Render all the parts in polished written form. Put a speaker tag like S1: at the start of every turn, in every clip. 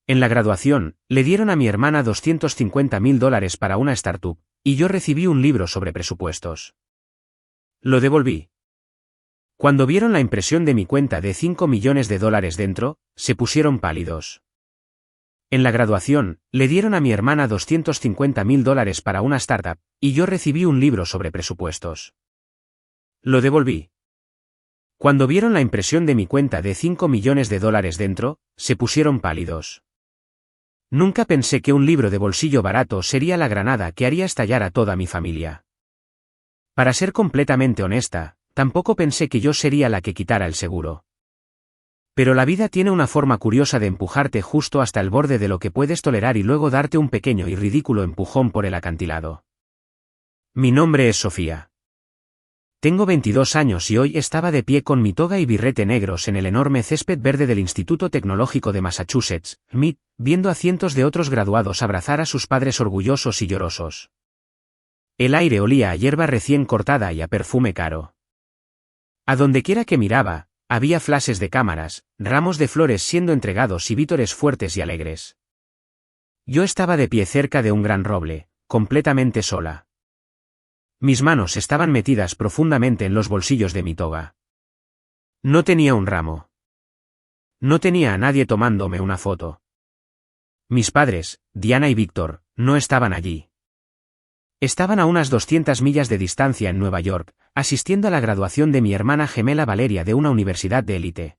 S1: En la graduación, le dieron a mi hermana $250.000 para una startup, y yo recibí un libro sobre presupuestos. Lo devolví. Cuando vieron la impresión de mi cuenta de $5 millones dentro, se pusieron pálidos. En la graduación, le dieron a mi hermana $250.000 para una startup, y yo recibí un libro sobre presupuestos. Lo devolví. Cuando vieron la impresión de mi cuenta de $5 millones dentro, se pusieron pálidos. Nunca pensé que un libro de bolsillo barato sería la granada que haría estallar a toda mi familia. Para ser completamente honesta, tampoco pensé que yo sería la que quitara el seguro. Pero la vida tiene una forma curiosa de empujarte justo hasta el borde de lo que puedes tolerar y luego darte un pequeño y ridículo empujón por el acantilado. Mi nombre es Sofía. Tengo 22 años y hoy estaba de pie con mi toga y birrete negros en el enorme césped verde del Instituto Tecnológico de Massachusetts, MIT, viendo a cientos de otros graduados abrazar a sus padres orgullosos y llorosos. El aire olía a hierba recién cortada y a perfume caro. A dondequiera que miraba, había flashes de cámaras, ramos de flores siendo entregados y vítores fuertes y alegres. Yo estaba de pie cerca de un gran roble, completamente sola. Mis manos estaban metidas profundamente en los bolsillos de mi toga. No tenía un ramo. No tenía a nadie tomándome una foto. Mis padres, Diana y Víctor, no estaban allí. Estaban a unas 200 millas de distancia en Nueva York, asistiendo a la graduación de mi hermana gemela Valeria de una universidad de élite.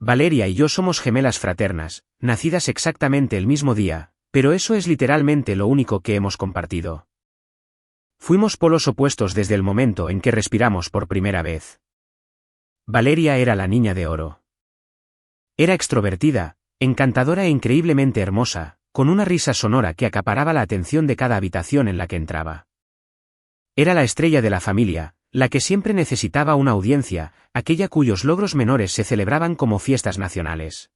S1: Valeria y yo somos gemelas fraternas, nacidas exactamente el mismo día, pero eso es literalmente lo único que hemos compartido. Fuimos polos opuestos desde el momento en que respiramos por primera vez. Valeria era la niña de oro. Era extrovertida, encantadora e increíblemente hermosa, con una risa sonora que acaparaba la atención de cada habitación en la que entraba. Era la estrella de la familia, la que siempre necesitaba una audiencia, aquella cuyos logros menores se celebraban como fiestas nacionales.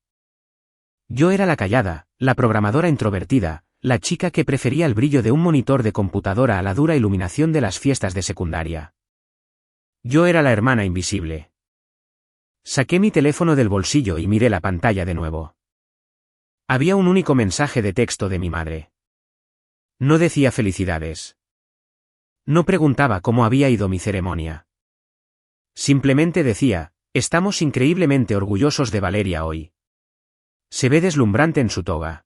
S1: Yo era la callada, la programadora introvertida, la chica que prefería el brillo de un monitor de computadora a la dura iluminación de las fiestas de secundaria. Yo era la hermana invisible. Saqué mi teléfono del bolsillo y miré la pantalla de nuevo. Había un único mensaje de texto de mi madre. No decía felicidades. No preguntaba cómo había ido mi ceremonia. Simplemente decía, estamos increíblemente orgullosos de Valeria hoy. Se ve deslumbrante en su toga.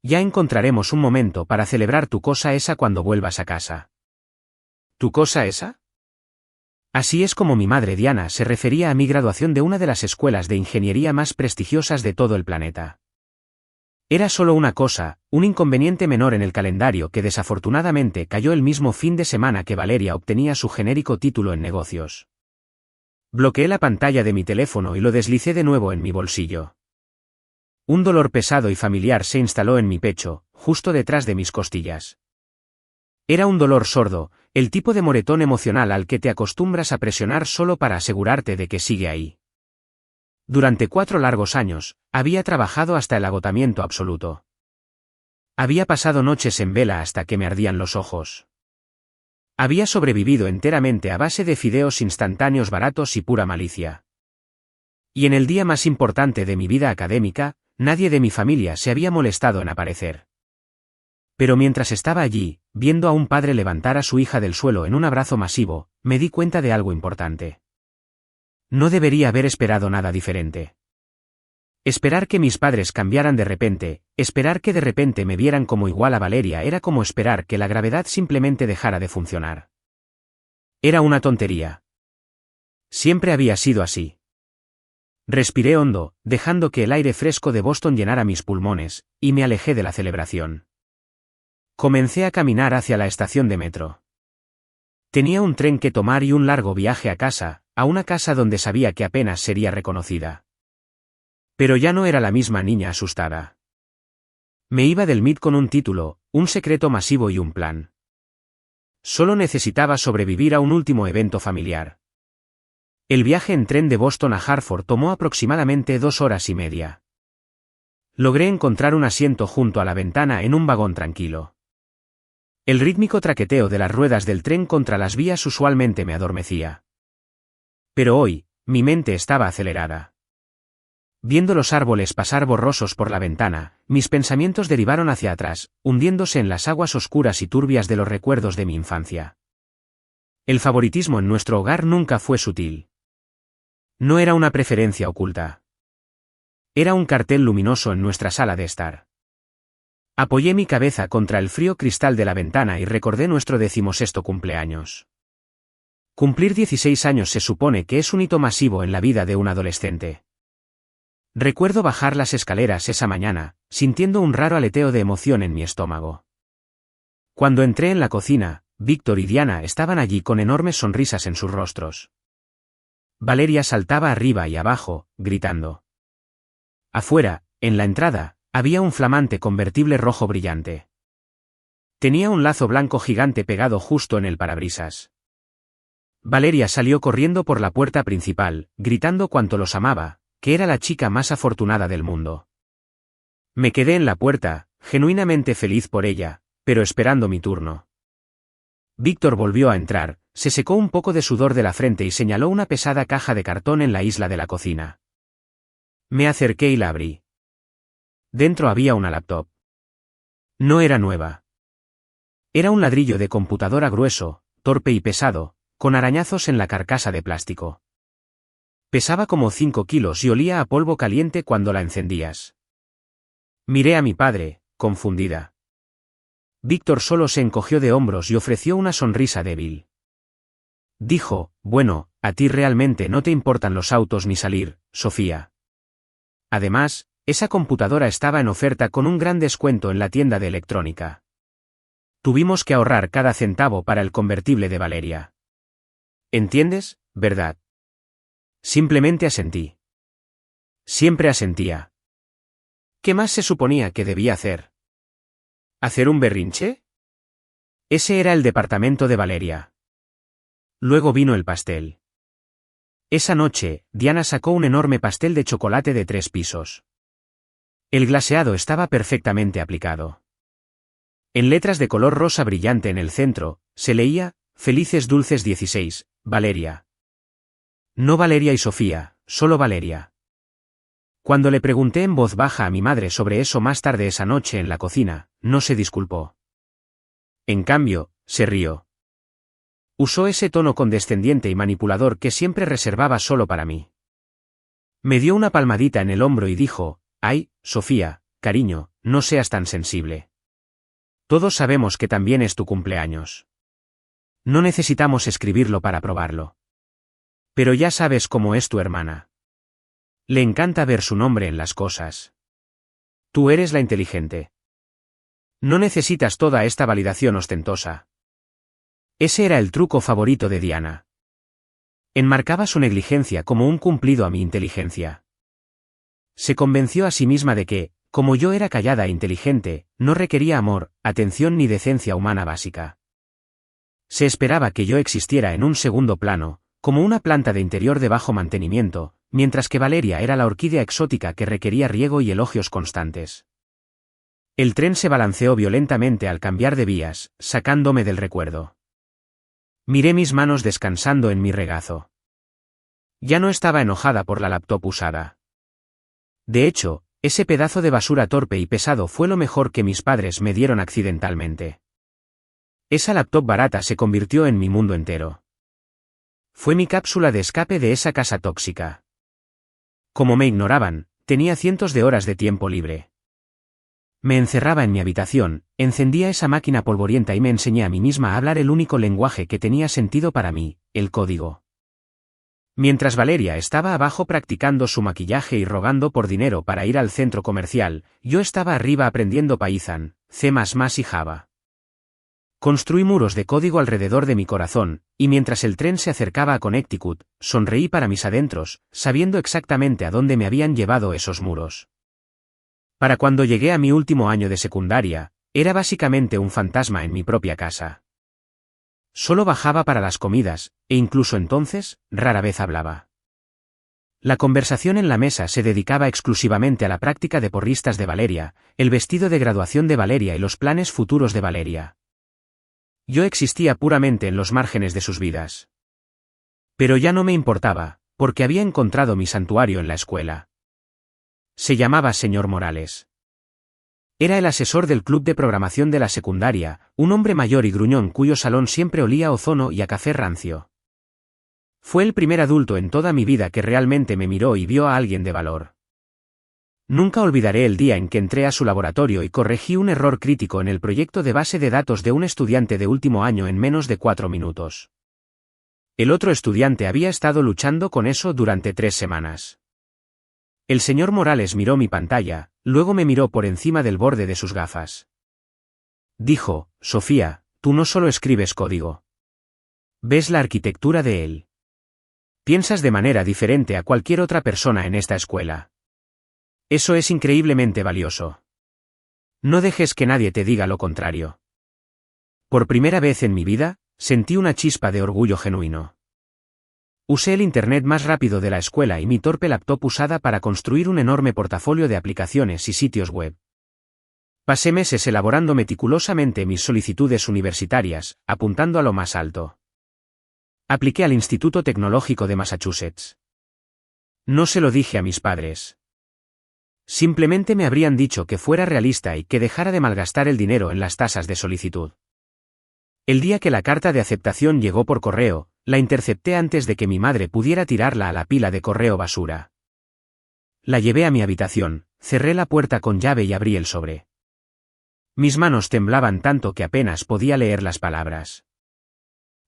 S1: Ya encontraremos un momento para celebrar tu cosa esa cuando vuelvas a casa. ¿Tu cosa esa? Así es como mi madre Diana se refería a mi graduación de una de las escuelas de ingeniería más prestigiosas de todo el planeta. Era solo una cosa, un inconveniente menor en el calendario que desafortunadamente cayó el mismo fin de semana que Valeria obtenía su genérico título en negocios. Bloqueé la pantalla de mi teléfono y lo deslicé de nuevo en mi bolsillo. Un dolor pesado y familiar se instaló en mi pecho, justo detrás de mis costillas. Era un dolor sordo, el tipo de moretón emocional al que te acostumbras a presionar solo para asegurarte de que sigue ahí. Durante 4 largos años, había trabajado hasta el agotamiento absoluto. Había pasado noches en vela hasta que me ardían los ojos. Había sobrevivido enteramente a base de fideos instantáneos baratos y pura malicia. Y en el día más importante de mi vida académica, nadie de mi familia se había molestado en aparecer. Pero mientras estaba allí, viendo a un padre levantar a su hija del suelo en un abrazo masivo, me di cuenta de algo importante. No debería haber esperado nada diferente. Esperar que mis padres cambiaran de repente, esperar que de repente me vieran como igual a Valeria era como esperar que la gravedad simplemente dejara de funcionar. Era una tontería. Siempre había sido así. Respiré hondo, dejando que el aire fresco de Boston llenara mis pulmones, y me alejé de la celebración. Comencé a caminar hacia la estación de metro. Tenía un tren que tomar y un largo viaje a casa, a una casa donde sabía que apenas sería reconocida. Pero ya no era la misma niña asustada. Me iba del MIT con un título, un secreto masivo y un plan. Solo necesitaba sobrevivir a un último evento familiar. El viaje en tren de Boston a Hartford tomó aproximadamente 2 horas y media. Logré encontrar un asiento junto a la ventana en un vagón tranquilo. El rítmico traqueteo de las ruedas del tren contra las vías usualmente me adormecía. Pero hoy, mi mente estaba acelerada. Viendo los árboles pasar borrosos por la ventana, mis pensamientos derivaron hacia atrás, hundiéndose en las aguas oscuras y turbias de los recuerdos de mi infancia. El favoritismo en nuestro hogar nunca fue sutil. No era una preferencia oculta. Era un cartel luminoso en nuestra sala de estar. Apoyé mi cabeza contra el frío cristal de la ventana y recordé nuestro 16º cumpleaños. Cumplir 16 años se supone que es un hito masivo en la vida de un adolescente. Recuerdo bajar las escaleras esa mañana, sintiendo un raro aleteo de emoción en mi estómago. Cuando entré en la cocina, Víctor y Diana estaban allí con enormes sonrisas en sus rostros. Valeria saltaba arriba y abajo, gritando. Afuera, en la entrada, había un flamante convertible rojo brillante. Tenía un lazo blanco gigante pegado justo en el parabrisas. Valeria salió corriendo por la puerta principal, gritando cuánto los amaba, que era la chica más afortunada del mundo. Me quedé en la puerta, genuinamente feliz por ella, pero esperando mi turno. Víctor volvió a entrar, se secó un poco de sudor de la frente y señaló una pesada caja de cartón en la isla de la cocina. Me acerqué y la abrí. Dentro había una laptop. No era nueva. Era un ladrillo de computadora grueso, torpe y pesado, con arañazos en la carcasa de plástico. Pesaba como 5 kilos y olía a polvo caliente cuando la encendías. Miré a mi padre, confundida. Víctor solo se encogió de hombros y ofreció una sonrisa débil. Dijo, bueno, a ti realmente no te importan los autos ni salir, Sofía. Además, esa computadora estaba en oferta con un gran descuento en la tienda de electrónica. Tuvimos que ahorrar cada centavo para el convertible de Valeria. ¿Entiendes, verdad? Simplemente asentí. Siempre asentía. ¿Qué más se suponía que debía hacer? ¿Hacer un berrinche? Ese era el departamento de Valeria. Luego vino el pastel. Esa noche, Diana sacó un enorme pastel de chocolate de 3 pisos. El glaseado estaba perfectamente aplicado. En letras de color rosa brillante en el centro, se leía, Felices Dulces 16, Valeria. No Valeria y Sofía, solo Valeria. Cuando le pregunté en voz baja a mi madre sobre eso más tarde esa noche en la cocina, no se disculpó. En cambio, se rió. Usó ese tono condescendiente y manipulador que siempre reservaba solo para mí. Me dio una palmadita en el hombro y dijo, ay, Sofía, cariño, no seas tan sensible. Todos sabemos que también es tu cumpleaños. No necesitamos escribirlo para probarlo. Pero ya sabes cómo es tu hermana. Le encanta ver su nombre en las cosas. Tú eres la inteligente. No necesitas toda esta validación ostentosa. Ese era el truco favorito de Diana. Enmarcaba su negligencia como un cumplido a mi inteligencia. Se convenció a sí misma de que, como yo era callada e inteligente, no requería amor, atención ni decencia humana básica. Se esperaba que yo existiera en un segundo plano, como una planta de interior de bajo mantenimiento, mientras que Valeria era la orquídea exótica que requería riego y elogios constantes. El tren se balanceó violentamente al cambiar de vías, sacándome del recuerdo. Miré mis manos descansando en mi regazo. Ya no estaba enojada por la laptop usada. De hecho, ese pedazo de basura torpe y pesado fue lo mejor que mis padres me dieron accidentalmente. Esa laptop barata se convirtió en mi mundo entero. Fue mi cápsula de escape de esa casa tóxica. Como me ignoraban, tenía cientos de horas de tiempo libre. Me encerraba en mi habitación, encendía esa máquina polvorienta y me enseñé a mí misma a hablar el único lenguaje que tenía sentido para mí, el código. Mientras Valeria estaba abajo practicando su maquillaje y rogando por dinero para ir al centro comercial, yo estaba arriba aprendiendo Python, C++ y Java. Construí muros de código alrededor de mi corazón, y mientras el tren se acercaba a Connecticut, sonreí para mis adentros, sabiendo exactamente a dónde me habían llevado esos muros. Para cuando llegué a mi último año de secundaria, era básicamente un fantasma en mi propia casa. Solo bajaba para las comidas, e incluso entonces, rara vez hablaba. La conversación en la mesa se dedicaba exclusivamente a la práctica de porristas de Valeria, el vestido de graduación de Valeria y los planes futuros de Valeria. Yo existía puramente en los márgenes de sus vidas. Pero ya no me importaba, porque había encontrado mi santuario en la escuela. Se llamaba señor Morales. Era el asesor del club de programación de la secundaria, un hombre mayor y gruñón cuyo salón siempre olía a ozono y a café rancio. Fue el primer adulto en toda mi vida que realmente me miró y vio a alguien de valor. Nunca olvidaré el día en que entré a su laboratorio y corregí un error crítico en el proyecto de base de datos de un estudiante de último año en menos de 4 minutos. El otro estudiante había estado luchando con eso durante 3 semanas. El señor Morales miró mi pantalla, luego me miró por encima del borde de sus gafas. Dijo, Sofía, tú no solo escribes código. Ves la arquitectura de él. Piensas de manera diferente a cualquier otra persona en esta escuela. Eso es increíblemente valioso. No dejes que nadie te diga lo contrario. Por primera vez en mi vida, sentí una chispa de orgullo genuino. Usé el Internet más rápido de la escuela y mi torpe laptop usada para construir un enorme portafolio de aplicaciones y sitios web. Pasé meses elaborando meticulosamente mis solicitudes universitarias, apuntando a lo más alto. Apliqué al Instituto Tecnológico de Massachusetts. No se lo dije a mis padres. Simplemente me habrían dicho que fuera realista y que dejara de malgastar el dinero en las tasas de solicitud. El día que la carta de aceptación llegó por correo, la intercepté antes de que mi madre pudiera tirarla a la pila de correo basura. La llevé a mi habitación, cerré la puerta con llave y abrí el sobre. Mis manos temblaban tanto que apenas podía leer las palabras.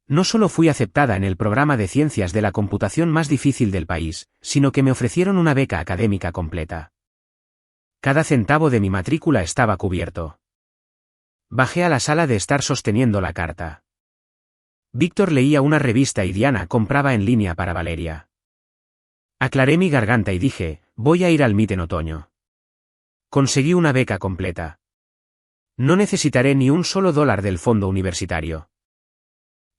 S1: No solo fui aceptada en el programa de ciencias de la computación más difícil del país, sino que me ofrecieron una beca académica completa. Cada centavo de mi matrícula estaba cubierto. Bajé a la sala de estar sosteniendo la carta. Víctor leía una revista y Diana compraba en línea para Valeria. Aclaré mi garganta y dije, voy a ir al MIT en otoño. Conseguí una beca completa. No necesitaré ni un solo dólar del fondo universitario.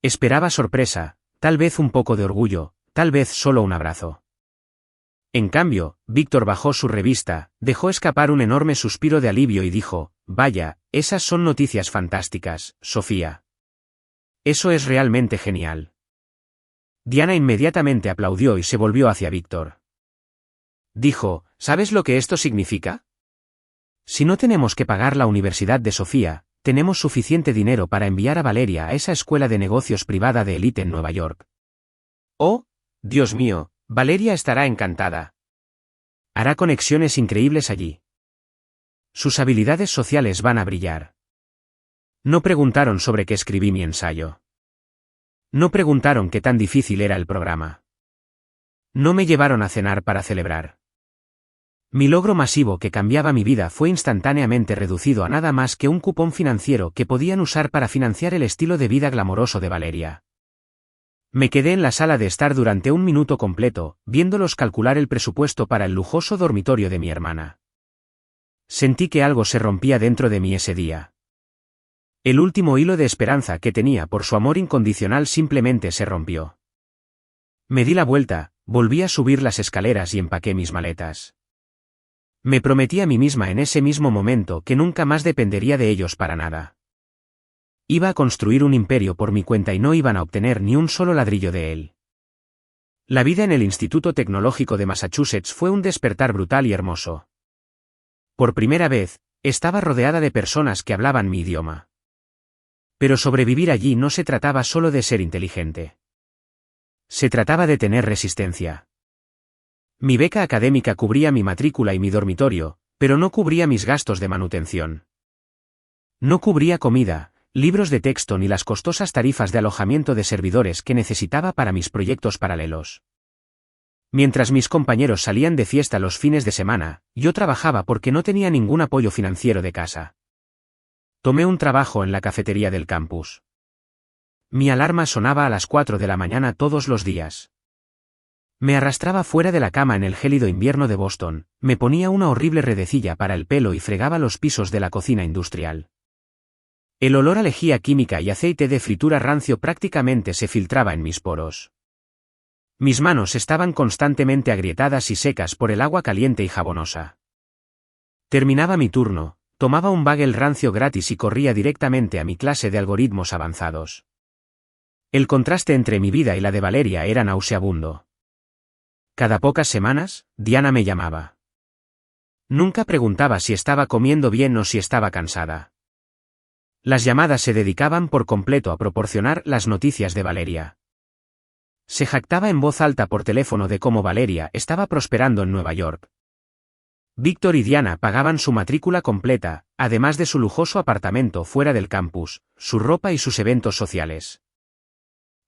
S1: Esperaba sorpresa, tal vez un poco de orgullo, tal vez solo un abrazo. En cambio, Víctor bajó su revista, dejó escapar un enorme suspiro de alivio y dijo, vaya, esas son noticias fantásticas, Sofía. Eso es realmente genial. Diana inmediatamente aplaudió y se volvió hacia Víctor. Dijo, ¿sabes lo que esto significa? Si no tenemos que pagar la Universidad de Sofía, tenemos suficiente dinero para enviar a Valeria a esa escuela de negocios privada de élite en Nueva York. Oh, Dios mío, Valeria estará encantada. Hará conexiones increíbles allí. Sus habilidades sociales van a brillar. No preguntaron sobre qué escribí mi ensayo. No preguntaron qué tan difícil era el programa. No me llevaron a cenar para celebrar. Mi logro masivo que cambiaba mi vida fue instantáneamente reducido a nada más que un cupón financiero que podían usar para financiar el estilo de vida glamoroso de Valeria. Me quedé en la sala de estar durante 1 minuto completo, viéndolos calcular el presupuesto para el lujoso dormitorio de mi hermana. Sentí que algo se rompía dentro de mí ese día. El último hilo de esperanza que tenía por su amor incondicional simplemente se rompió. Me di la vuelta, volví a subir las escaleras y empaqué mis maletas. Me prometí a mí misma en ese mismo momento que nunca más dependería de ellos para nada. Iba a construir un imperio por mi cuenta y no iban a obtener ni un solo ladrillo de él. La vida en el Instituto Tecnológico de Massachusetts fue un despertar brutal y hermoso. Por primera vez, estaba rodeada de personas que hablaban mi idioma. Pero sobrevivir allí no se trataba solo de ser inteligente. Se trataba de tener resistencia. Mi beca académica cubría mi matrícula y mi dormitorio, pero no cubría mis gastos de manutención. No cubría comida, libros de texto ni las costosas tarifas de alojamiento de servidores que necesitaba para mis proyectos paralelos. Mientras mis compañeros salían de fiesta los fines de semana, yo trabajaba porque no tenía ningún apoyo financiero de casa. Tomé un trabajo en la cafetería del campus. Mi alarma sonaba a las 4 de la mañana todos los días. Me arrastraba fuera de la cama en el gélido invierno de Boston, me ponía una horrible redecilla para el pelo y fregaba los pisos de la cocina industrial. El olor a lejía química y aceite de fritura rancio prácticamente se filtraba en mis poros. Mis manos estaban constantemente agrietadas y secas por el agua caliente y jabonosa. Terminaba mi turno, tomaba un bagel rancio gratis y corría directamente a mi clase de algoritmos avanzados. El contraste entre mi vida y la de Valeria era nauseabundo. Cada pocas semanas, Diana me llamaba. Nunca preguntaba si estaba comiendo bien o si estaba cansada. Las llamadas se dedicaban por completo a proporcionar las noticias de Valeria. Se jactaba en voz alta por teléfono de cómo Valeria estaba prosperando en Nueva York. Víctor y Diana pagaban su matrícula completa, además de su lujoso apartamento fuera del campus, su ropa y sus eventos sociales.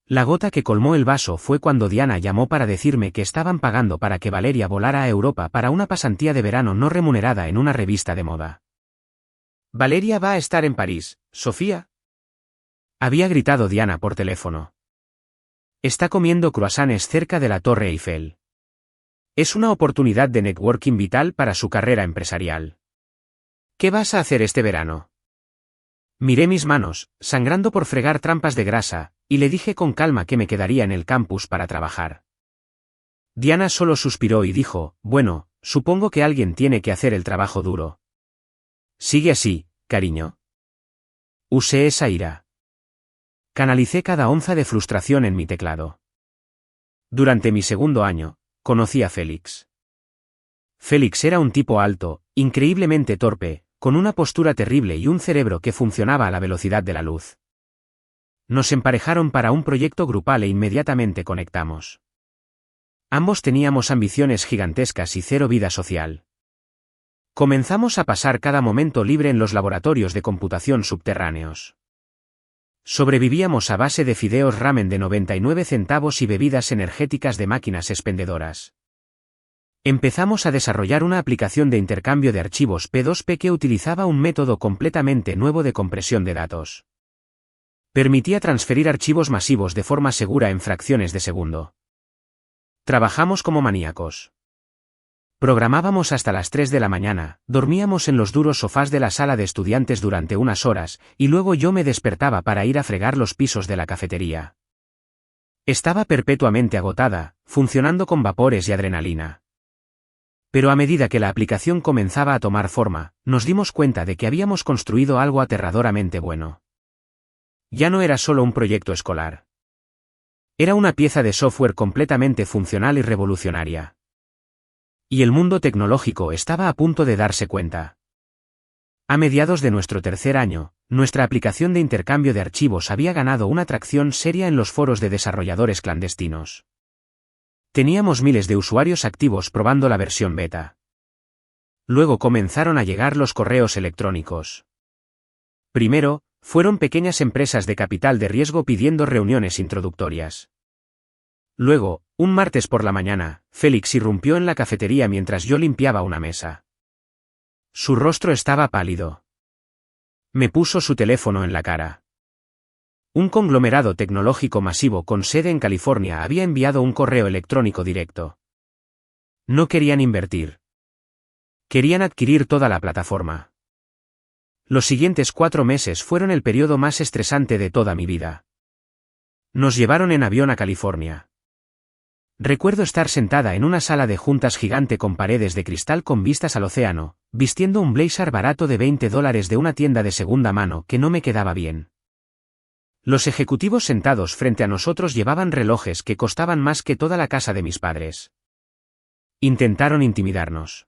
S1: La gota que colmó el vaso fue cuando Diana llamó para decirme que estaban pagando para que Valeria volara a Europa para una pasantía de verano no remunerada en una revista de moda. «Valeria va a estar en París, Sofía», había gritado Diana por teléfono. «Está comiendo croissants cerca de la Torre Eiffel. Es una oportunidad de networking vital para su carrera empresarial. ¿Qué vas a hacer este verano?» Miré mis manos, sangrando por fregar trampas de grasa, y le dije con calma que me quedaría en el campus para trabajar. Diana solo suspiró y dijo, «Bueno, supongo que alguien tiene que hacer el trabajo duro». «Sigue así, cariño». Usé esa ira. Canalicé cada onza de frustración en mi teclado. Durante mi segundo año, conocí a Félix. Félix era un tipo alto, increíblemente torpe, con una postura terrible y un cerebro que funcionaba a la velocidad de la luz. Nos emparejaron para un proyecto grupal e inmediatamente conectamos. Ambos teníamos ambiciones gigantescas y cero vida social. Comenzamos a pasar cada momento libre en los laboratorios de computación subterráneos. Sobrevivíamos a base de fideos ramen de 99 centavos y bebidas energéticas de máquinas expendedoras. Empezamos a desarrollar una aplicación de intercambio de archivos P2P que utilizaba un método completamente nuevo de compresión de datos. Permitía transferir archivos masivos de forma segura en fracciones de segundo. Trabajamos como maníacos. Programábamos hasta las 3 de la mañana, dormíamos en los duros sofás de la sala de estudiantes durante unas horas, y luego yo me despertaba para ir a fregar los pisos de la cafetería. Estaba perpetuamente agotada, funcionando con vapores y adrenalina. Pero a medida que la aplicación comenzaba a tomar forma, nos dimos cuenta de que habíamos construido algo aterradoramente bueno. Ya no era solo un proyecto escolar. Era una pieza de software completamente funcional y revolucionaria. Y el mundo tecnológico estaba a punto de darse cuenta. A mediados de nuestro tercer año, nuestra aplicación de intercambio de archivos había ganado una tracción seria en los foros de desarrolladores clandestinos. Teníamos miles de usuarios activos probando la versión beta. Luego comenzaron a llegar los correos electrónicos. Primero, fueron pequeñas empresas de capital de riesgo pidiendo reuniones introductorias. Luego, un martes por la mañana, Félix irrumpió en la cafetería mientras yo limpiaba una mesa. Su rostro estaba pálido. Me puso su teléfono en la cara. Un conglomerado tecnológico masivo con sede en California había enviado un correo electrónico directo. No querían invertir. Querían adquirir toda la plataforma. Los siguientes 4 meses fueron el periodo más estresante de toda mi vida. Nos llevaron en avión a California. Recuerdo estar sentada en una sala de juntas gigante con paredes de cristal con vistas al océano, vistiendo un blazer barato de $20 de una tienda de segunda mano que no me quedaba bien. Los ejecutivos sentados frente a nosotros llevaban relojes que costaban más que toda la casa de mis padres. Intentaron intimidarnos.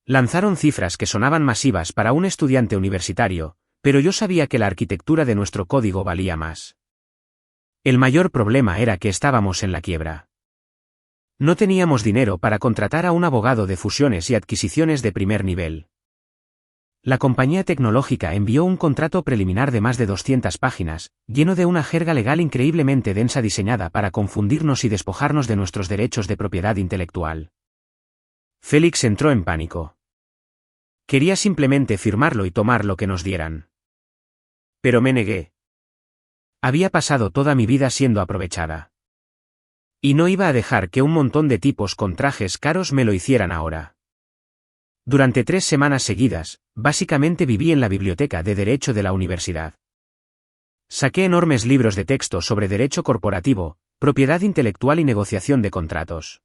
S1: Lanzaron cifras que sonaban masivas para un estudiante universitario, pero yo sabía que la arquitectura de nuestro código valía más. El mayor problema era que estábamos en la quiebra. No teníamos dinero para contratar a un abogado de fusiones y adquisiciones de primer nivel. La compañía tecnológica envió un contrato preliminar de más de 200 páginas, lleno de una jerga legal increíblemente densa diseñada para confundirnos y despojarnos de nuestros derechos de propiedad intelectual. Félix entró en pánico. Quería simplemente firmarlo y tomar lo que nos dieran. Pero me negué. Había pasado toda mi vida siendo aprovechada. Y no iba a dejar que un montón de tipos con trajes caros me lo hicieran ahora. Durante 3 semanas seguidas, básicamente viví en la biblioteca de Derecho de la universidad. Saqué enormes libros de texto sobre derecho corporativo, propiedad intelectual y negociación de contratos.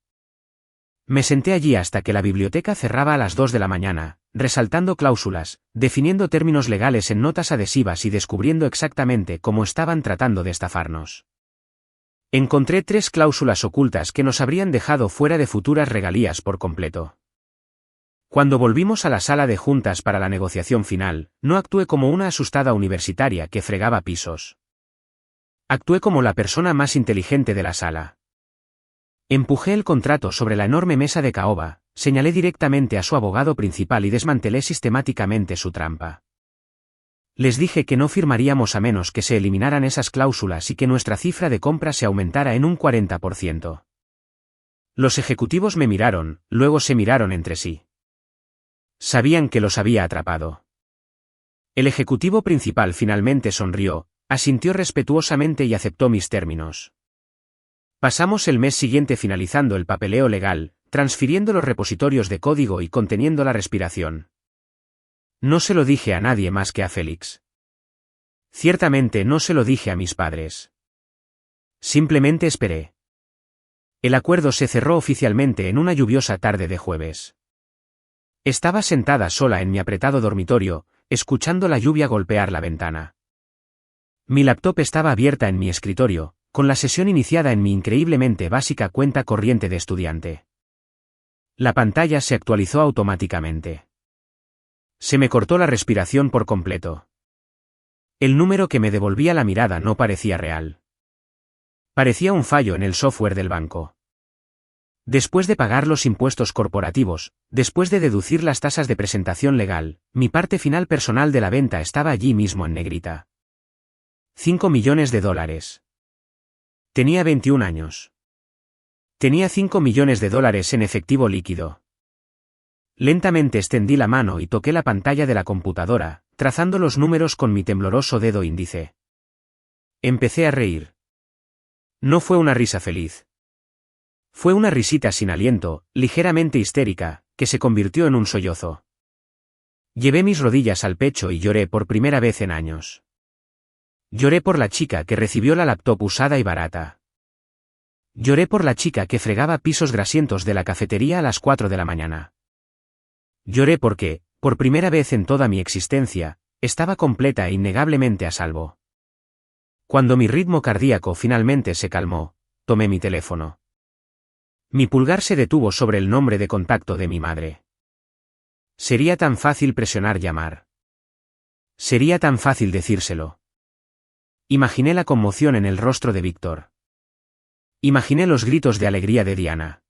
S1: Me senté allí hasta que la biblioteca cerraba a las 2 de la mañana, resaltando cláusulas, definiendo términos legales en notas adhesivas y descubriendo exactamente cómo estaban tratando de estafarnos. Encontré 3 cláusulas ocultas que nos habrían dejado fuera de futuras regalías por completo. Cuando volvimos a la sala de juntas para la negociación final, no actué como una asustada universitaria que fregaba pisos. Actué como la persona más inteligente de la sala. Empujé el contrato sobre la enorme mesa de caoba, señalé directamente a su abogado principal y desmantelé sistemáticamente su trampa. Les dije que no firmaríamos a menos que se eliminaran esas cláusulas y que nuestra cifra de compra se aumentara en un 40%. Los ejecutivos me miraron, luego se miraron entre sí. Sabían que los había atrapado. El ejecutivo principal finalmente sonrió, asintió respetuosamente y aceptó mis términos. Pasamos el mes siguiente finalizando el papeleo legal, transfiriendo los repositorios de código y conteniendo la respiración. No se lo dije a nadie más que a Félix. Ciertamente no se lo dije a mis padres. Simplemente esperé. El acuerdo se cerró oficialmente en una lluviosa tarde de jueves. Estaba sentada sola en mi apretado dormitorio, escuchando la lluvia golpear la ventana. Mi laptop estaba abierta en mi escritorio, con la sesión iniciada en mi increíblemente básica cuenta corriente de estudiante. La pantalla se actualizó automáticamente. Se me cortó la respiración por completo. El número que me devolvía la mirada no parecía real. Parecía un fallo en el software del banco. Después de pagar los impuestos corporativos, después de deducir las tasas de presentación legal, mi parte final personal de la venta estaba allí mismo en negrita. $5 millones. Tenía 21 años. Tenía $5 millones en efectivo líquido. Lentamente extendí la mano y toqué la pantalla de la computadora, trazando los números con mi tembloroso dedo índice. Empecé a reír. No fue una risa feliz. Fue una risita sin aliento, ligeramente histérica, que se convirtió en un sollozo. Llevé mis rodillas al pecho y lloré por primera vez en años. Lloré por la chica que recibió la laptop usada y barata. Lloré por la chica que fregaba pisos grasientos de la cafetería a las 4 de la mañana. Lloré porque, por primera vez en toda mi existencia, estaba completa e innegablemente a salvo. Cuando mi ritmo cardíaco finalmente se calmó, tomé mi teléfono. Mi pulgar se detuvo sobre el nombre de contacto de mi madre. Sería tan fácil presionar llamar. Sería tan fácil decírselo. Imaginé la conmoción en el rostro de Víctor. Imaginé los gritos de alegría de Diana.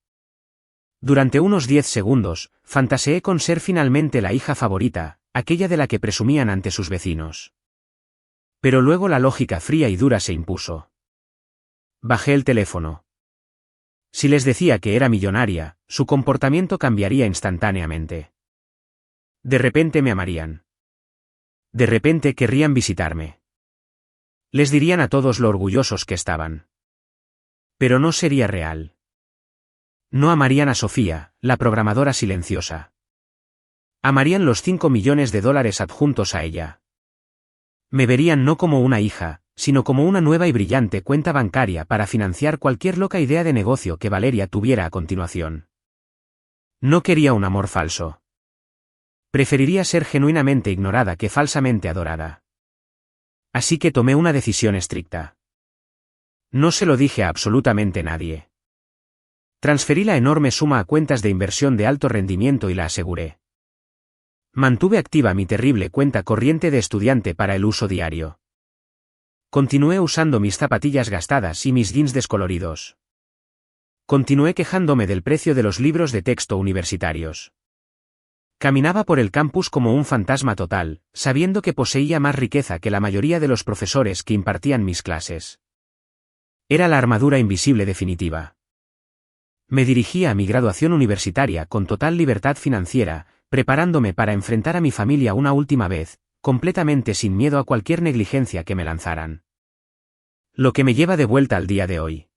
S1: Durante unos 10 segundos, fantaseé con ser finalmente la hija favorita, aquella de la que presumían ante sus vecinos. Pero luego la lógica fría y dura se impuso. Bajé el teléfono. Si les decía que era millonaria, su comportamiento cambiaría instantáneamente. De repente me amarían. De repente querrían visitarme. Les dirían a todos lo orgullosos que estaban. Pero no sería real. No amarían a Sofía, la programadora silenciosa. Amarían los $5 millones adjuntos a ella. Me verían no como una hija, sino como una nueva y brillante cuenta bancaria para financiar cualquier loca idea de negocio que Valeria tuviera a continuación. No quería un amor falso. Preferiría ser genuinamente ignorada que falsamente adorada. Así que tomé una decisión estricta. No se lo dije a absolutamente nadie. Transferí la enorme suma a cuentas de inversión de alto rendimiento y la aseguré. Mantuve activa mi terrible cuenta corriente de estudiante para el uso diario. Continué usando mis zapatillas gastadas y mis jeans descoloridos. Continué quejándome del precio de los libros de texto universitarios. Caminaba por el campus como un fantasma total, sabiendo que poseía más riqueza que la mayoría de los profesores que impartían mis clases. Era la armadura invisible definitiva. Me dirigía a mi graduación universitaria con total libertad financiera, preparándome para enfrentar a mi familia una última vez, completamente sin miedo a cualquier negligencia que me lanzaran. Lo que me lleva de vuelta al día de hoy.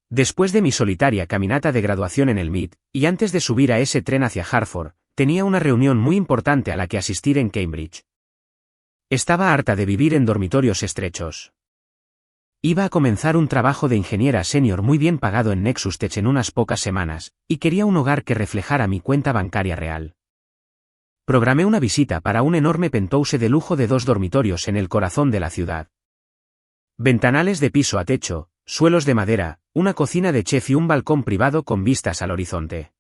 S1: Después de mi solitaria caminata de graduación en el MIT, y antes de subir a ese tren hacia Hartford, tenía una reunión muy importante a la que asistir en Cambridge. Estaba harta de vivir en dormitorios estrechos. Iba a comenzar un trabajo de ingeniera senior muy bien pagado en Nexus Tech en unas pocas semanas, y quería un hogar que reflejara mi cuenta bancaria real. Programé una visita para un enorme penthouse de lujo de 2 dormitorios en el corazón de la ciudad. Ventanales de piso a techo, suelos de madera, una cocina de chef y un balcón privado con vistas al horizonte.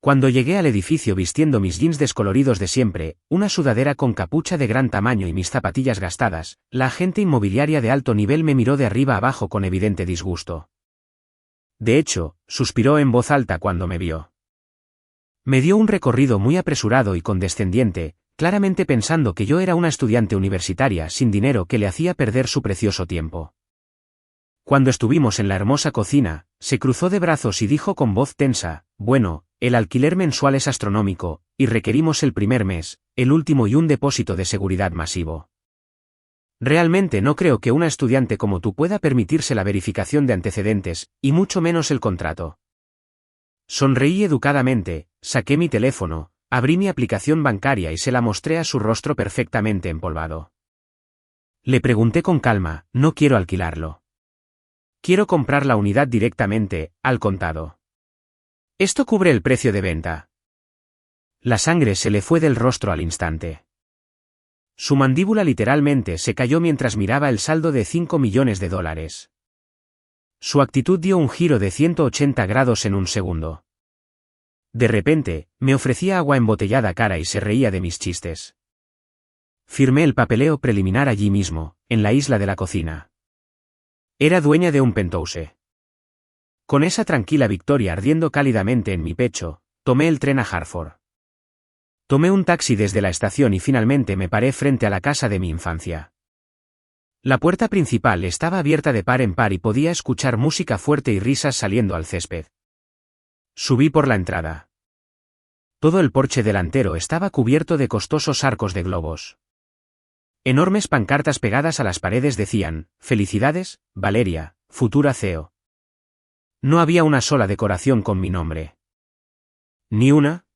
S1: Cuando llegué al edificio vistiendo mis jeans descoloridos de siempre, una sudadera con capucha de gran tamaño y mis zapatillas gastadas, la agente inmobiliaria de alto nivel me miró de arriba abajo con evidente disgusto. De hecho, suspiró en voz alta cuando me vio. Me dio un recorrido muy apresurado y condescendiente, claramente pensando que yo era una estudiante universitaria sin dinero que le hacía perder su precioso tiempo. Cuando estuvimos en la hermosa cocina, se cruzó de brazos y dijo con voz tensa, bueno, el alquiler mensual es astronómico, y requerimos el primer mes, el último y un depósito de seguridad masivo. Realmente no creo que una estudiante como tú pueda permitirse la verificación de antecedentes, y mucho menos el contrato. Sonreí educadamente, saqué mi teléfono, abrí mi aplicación bancaria y se la mostré a su rostro perfectamente empolvado. Le pregunté con calma, no quiero alquilarlo. Quiero comprar la unidad directamente, al contado. Esto cubre el precio de venta. La sangre se le fue del rostro al instante. Su mandíbula literalmente se cayó mientras miraba el saldo de $5 millones. Su actitud dio un giro de 180 grados en un segundo. De repente, me ofrecía agua embotellada cara y se reía de mis chistes. Firmé el papeleo preliminar allí mismo, en la isla de la cocina. Era dueña de un penthouse. Con esa tranquila victoria ardiendo cálidamente en mi pecho, tomé el tren a Hartford. Tomé un taxi desde la estación y finalmente me paré frente a la casa de mi infancia. La puerta principal estaba abierta de par en par y podía escuchar música fuerte y risas saliendo al césped. Subí por la entrada. Todo el porche delantero estaba cubierto de costosos arcos de globos. Enormes pancartas pegadas a las paredes decían, «Felicidades, Valeria, futura CEO». No había una sola decoración con mi nombre. ¿Ni una?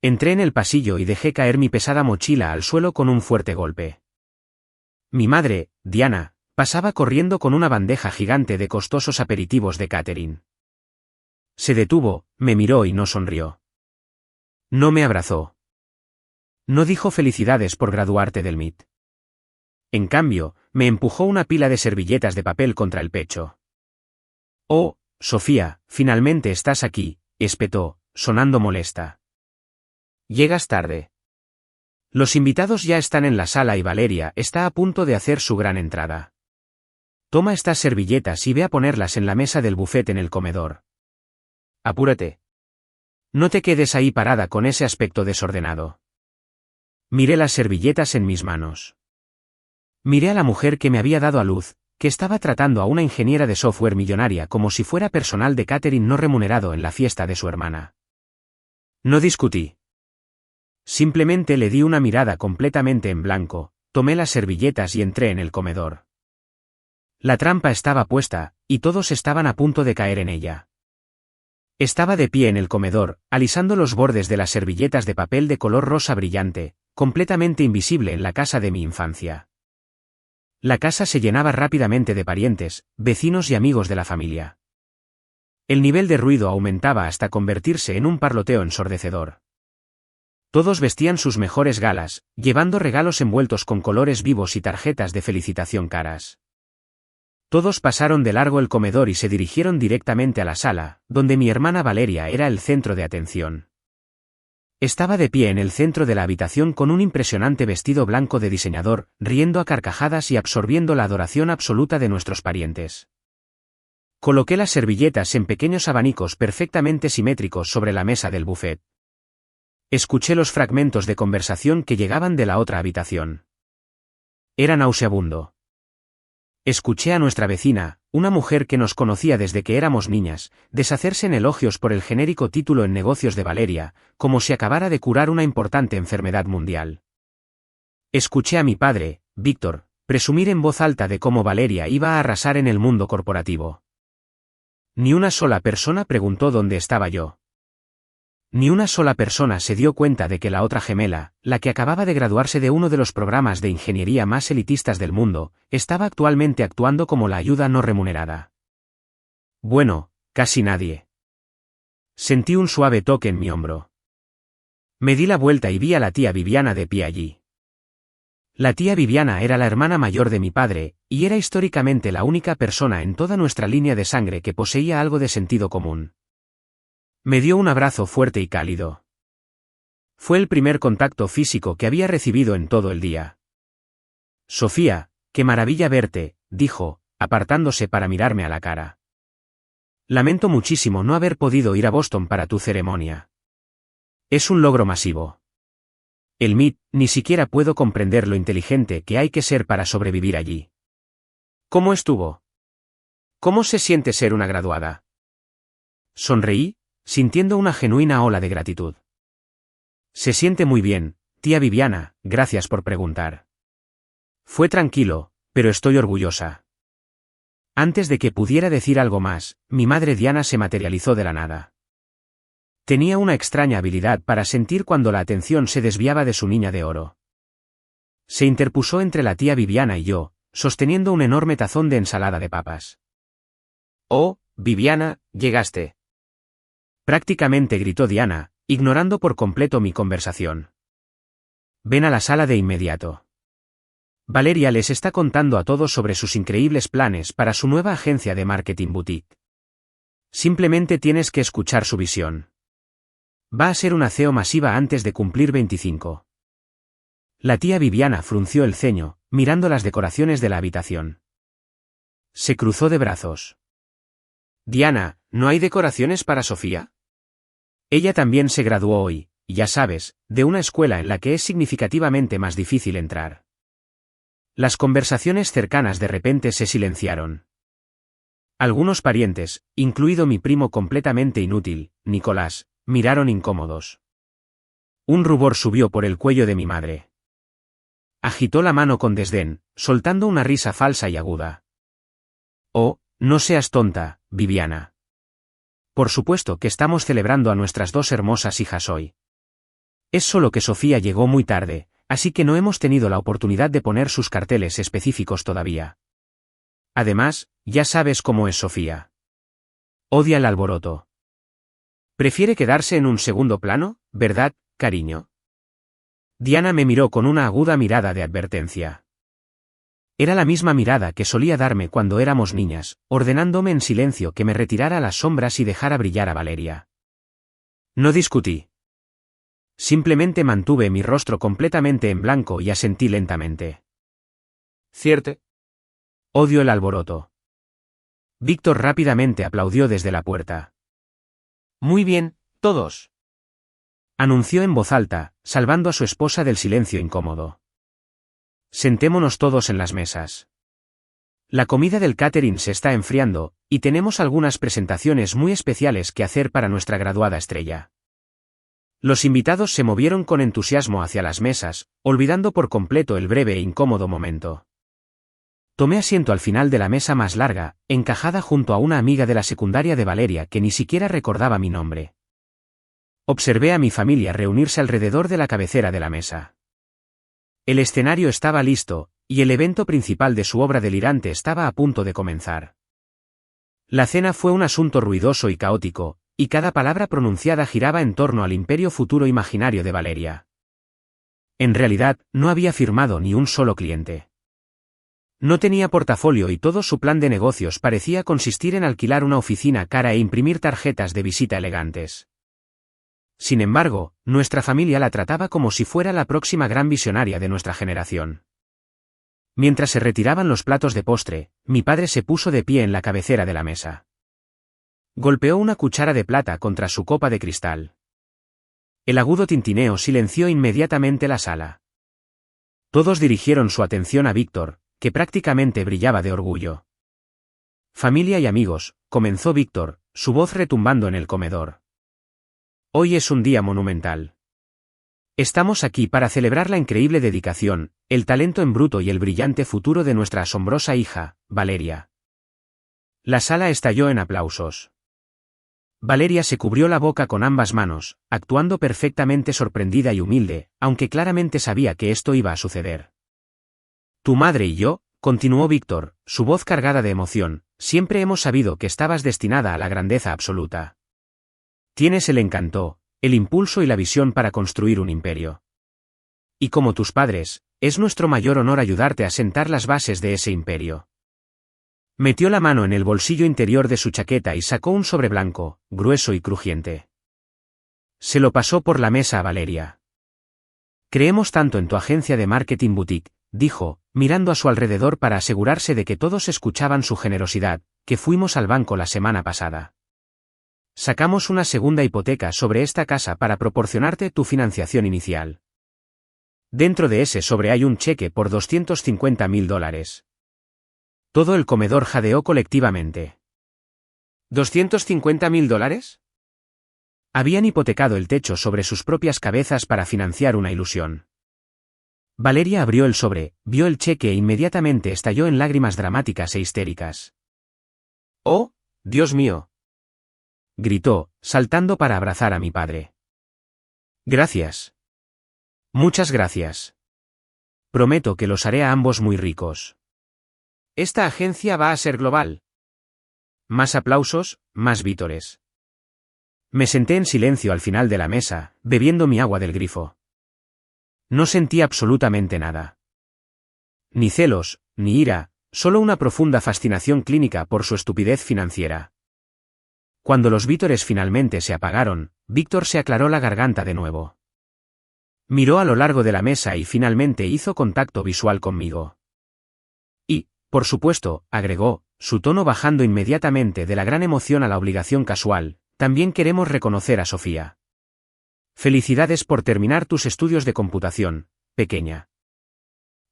S1: Entré en el pasillo y dejé caer mi pesada mochila al suelo con un fuerte golpe. Mi madre, Diana, pasaba corriendo con una bandeja gigante de costosos aperitivos de catering. Se detuvo, me miró y no sonrió. No me abrazó. No dijo felicidades por graduarte del MIT. En cambio, me empujó una pila de servilletas de papel contra el pecho. «Oh, Sofía, finalmente estás aquí», espetó, sonando molesta. «Llegas tarde. Los invitados ya están en la sala y Valeria está a punto de hacer su gran entrada. Toma estas servilletas y ve a ponerlas en la mesa del buffet en el comedor. Apúrate. No te quedes ahí parada con ese aspecto desordenado». Miré las servilletas en mis manos. Miré a la mujer que me había dado a luz, que estaba tratando a una ingeniera de software millonaria como si fuera personal de catering no remunerado en la fiesta de su hermana. No discutí. Simplemente le di una mirada completamente en blanco, tomé las servilletas y entré en el comedor. La trampa estaba puesta, y todos estaban a punto de caer en ella. Estaba de pie en el comedor, alisando los bordes de las servilletas de papel de color rosa brillante, completamente invisible en la casa de mi infancia. La casa se llenaba rápidamente de parientes, vecinos y amigos de la familia. El nivel de ruido aumentaba hasta convertirse en un parloteo ensordecedor. Todos vestían sus mejores galas, llevando regalos envueltos con colores vivos y tarjetas de felicitación caras. Todos pasaron de largo el comedor y se dirigieron directamente a la sala, donde mi hermana Valeria era el centro de atención. Estaba de pie en el centro de la habitación con un impresionante vestido blanco de diseñador, riendo a carcajadas y absorbiendo la adoración absoluta de nuestros parientes. Coloqué las servilletas en pequeños abanicos perfectamente simétricos sobre la mesa del buffet. Escuché los fragmentos de conversación que llegaban de la otra habitación. Era nauseabundo. Escuché a nuestra vecina, una mujer que nos conocía desde que éramos niñas, deshacerse en elogios por el genérico título en negocios de Valeria, como si acabara de curar una importante enfermedad mundial. Escuché a mi padre, Víctor, presumir en voz alta de cómo Valeria iba a arrasar en el mundo corporativo. Ni una sola persona preguntó dónde estaba yo. Ni una sola persona se dio cuenta de que la otra gemela, la que acababa de graduarse de uno de los programas de ingeniería más elitistas del mundo, estaba actualmente actuando como la ayuda no remunerada. Bueno, casi nadie. Sentí un suave toque en mi hombro. Me di la vuelta y vi a la tía Viviana de pie allí. La tía Viviana era la hermana mayor de mi padre, y era históricamente la única persona en toda nuestra línea de sangre que poseía algo de sentido común. Me dio un abrazo fuerte y cálido. Fue el primer contacto físico que había recibido en todo el día. Sofía, qué maravilla verte, dijo, apartándose para mirarme a la cara. Lamento muchísimo no haber podido ir a Boston para tu ceremonia. Es un logro masivo. El MIT, ni siquiera puedo comprender lo inteligente que hay que ser para sobrevivir allí. ¿Cómo estuvo? ¿Cómo se siente ser una graduada? Sonreí, sintiendo una genuina ola de gratitud. Se siente muy bien, tía Viviana, gracias por preguntar. Fue tranquilo, pero estoy orgullosa. Antes de que pudiera decir algo más, mi madre Diana se materializó de la nada. Tenía una extraña habilidad para sentir cuando la atención se desviaba de su niña de oro. Se interpuso entre la tía Viviana y yo, sosteniendo un enorme tazón de ensalada de papas. «Oh, Viviana, llegaste». Prácticamente gritó Diana, ignorando por completo mi conversación. «Ven a la sala de inmediato. Valeria les está contando a todos sobre sus increíbles planes para su nueva agencia de marketing boutique. Simplemente tienes que escuchar su visión. Va a ser una CEO masiva antes de cumplir 25. La tía Viviana frunció el ceño, mirando las decoraciones de la habitación. Se cruzó de brazos. Diana, ¿no hay decoraciones para Sofía? Ella también se graduó hoy, ya sabes, de una escuela en la que es significativamente más difícil entrar. Las conversaciones cercanas de repente se silenciaron. Algunos parientes, incluido mi primo completamente inútil, Nicolás, miraron incómodos. Un rubor subió por el cuello de mi madre. Agitó la mano con desdén, soltando una risa falsa y aguda. Oh, no seas tonta, Viviana. Por supuesto que estamos celebrando a nuestras dos hermosas hijas hoy. Es solo que Sofía llegó muy tarde, así que no hemos tenido la oportunidad de poner sus carteles específicos todavía. Además, ya sabes cómo es Sofía. Odia el alboroto. Prefiere quedarse en un segundo plano, ¿verdad, cariño? Diana me miró con una aguda mirada de advertencia. Era la misma mirada que solía darme cuando éramos niñas, ordenándome en silencio que me retirara a las sombras y dejara brillar a Valeria. No discutí. Simplemente mantuve mi rostro completamente en blanco y asentí lentamente. ¿Cierto? Odio el alboroto. Víctor rápidamente aplaudió desde la puerta. Muy bien, todos. Anunció en voz alta, salvando a su esposa del silencio incómodo. Sentémonos todos en las mesas. La comida del catering se está enfriando, y tenemos algunas presentaciones muy especiales que hacer para nuestra graduada estrella. Los invitados se movieron con entusiasmo hacia las mesas, olvidando por completo el breve e incómodo momento. Tomé asiento al final de la mesa más larga, encajada junto a una amiga de la secundaria de Valeria que ni siquiera recordaba mi nombre. Observé a mi familia reunirse alrededor de la cabecera de la mesa. El escenario estaba listo, y el evento principal de su obra delirante estaba a punto de comenzar. La cena fue un asunto ruidoso y caótico, y cada palabra pronunciada giraba en torno al imperio futuro imaginario de Valeria. En realidad, no había firmado ni un solo cliente. No tenía portafolio y todo su plan de negocios parecía consistir en alquilar una oficina cara e imprimir tarjetas de visita elegantes. Sin embargo, nuestra familia la trataba como si fuera la próxima gran visionaria de nuestra generación. Mientras se retiraban los platos de postre, mi padre se puso de pie en la cabecera de la mesa. Golpeó una cuchara de plata contra su copa de cristal. El agudo tintineo silenció inmediatamente la sala. Todos dirigieron su atención a Víctor, que prácticamente brillaba de orgullo. Familia y amigos, comenzó Víctor, su voz retumbando en el comedor. Hoy es un día monumental. Estamos aquí para celebrar la increíble dedicación, el talento en bruto y el brillante futuro de nuestra asombrosa hija, Valeria. La sala estalló en aplausos. Valeria se cubrió la boca con ambas manos, actuando perfectamente sorprendida y humilde, aunque claramente sabía que esto iba a suceder. Tu madre y yo, continuó Víctor, su voz cargada de emoción, siempre hemos sabido que estabas destinada a la grandeza absoluta. Tienes el encanto, el impulso y la visión para construir un imperio. Y como tus padres, es nuestro mayor honor ayudarte a sentar las bases de ese imperio. Metió la mano en el bolsillo interior de su chaqueta y sacó un sobre blanco, grueso y crujiente. Se lo pasó por la mesa a Valeria. Creemos tanto en tu agencia de marketing boutique, dijo, mirando a su alrededor para asegurarse de que todos escuchaban su generosidad, que fuimos al banco la semana pasada. Sacamos una segunda hipoteca sobre esta casa para proporcionarte tu financiación inicial. Dentro de ese sobre hay un cheque por $250.000. Todo el comedor jadeó colectivamente. ¿$250.000? Habían hipotecado el techo sobre sus propias cabezas para financiar una ilusión. Valeria abrió el sobre, vio el cheque e inmediatamente estalló en lágrimas dramáticas e histéricas. ¡Oh, Dios mío!, gritó, saltando para abrazar a mi padre. Gracias. Muchas gracias. Prometo que los haré a ambos muy ricos. Esta agencia va a ser global. Más aplausos, más vítores. Me senté en silencio al final de la mesa, bebiendo mi agua del grifo. No sentí absolutamente nada. Ni celos, ni ira, solo una profunda fascinación clínica por su estupidez financiera. Cuando los vítores finalmente se apagaron, Víctor se aclaró la garganta de nuevo. Miró a lo largo de la mesa y finalmente hizo contacto visual conmigo. Y, por supuesto, agregó, su tono bajando inmediatamente de la gran emoción a la obligación casual, también queremos reconocer a Sofía. Felicidades por terminar tus estudios de computación, pequeña.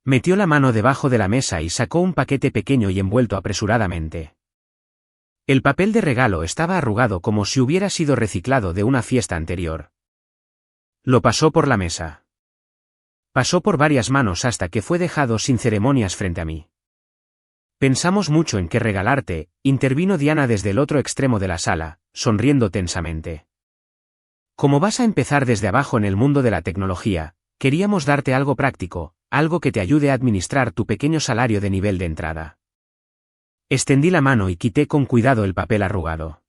S1: Metió la mano debajo de la mesa y sacó un paquete pequeño y envuelto apresuradamente. El papel de regalo estaba arrugado como si hubiera sido reciclado de una fiesta anterior. Lo pasó por la mesa. Pasó por varias manos hasta que fue dejado sin ceremonias frente a mí. Pensamos mucho en qué regalarte, intervino Diana desde el otro extremo de la sala, sonriendo tensamente. Como vas a empezar desde abajo en el mundo de la tecnología, queríamos darte algo práctico, algo que te ayude a administrar tu pequeño salario de nivel de entrada. Extendí la mano y quité con cuidado el papel arrugado.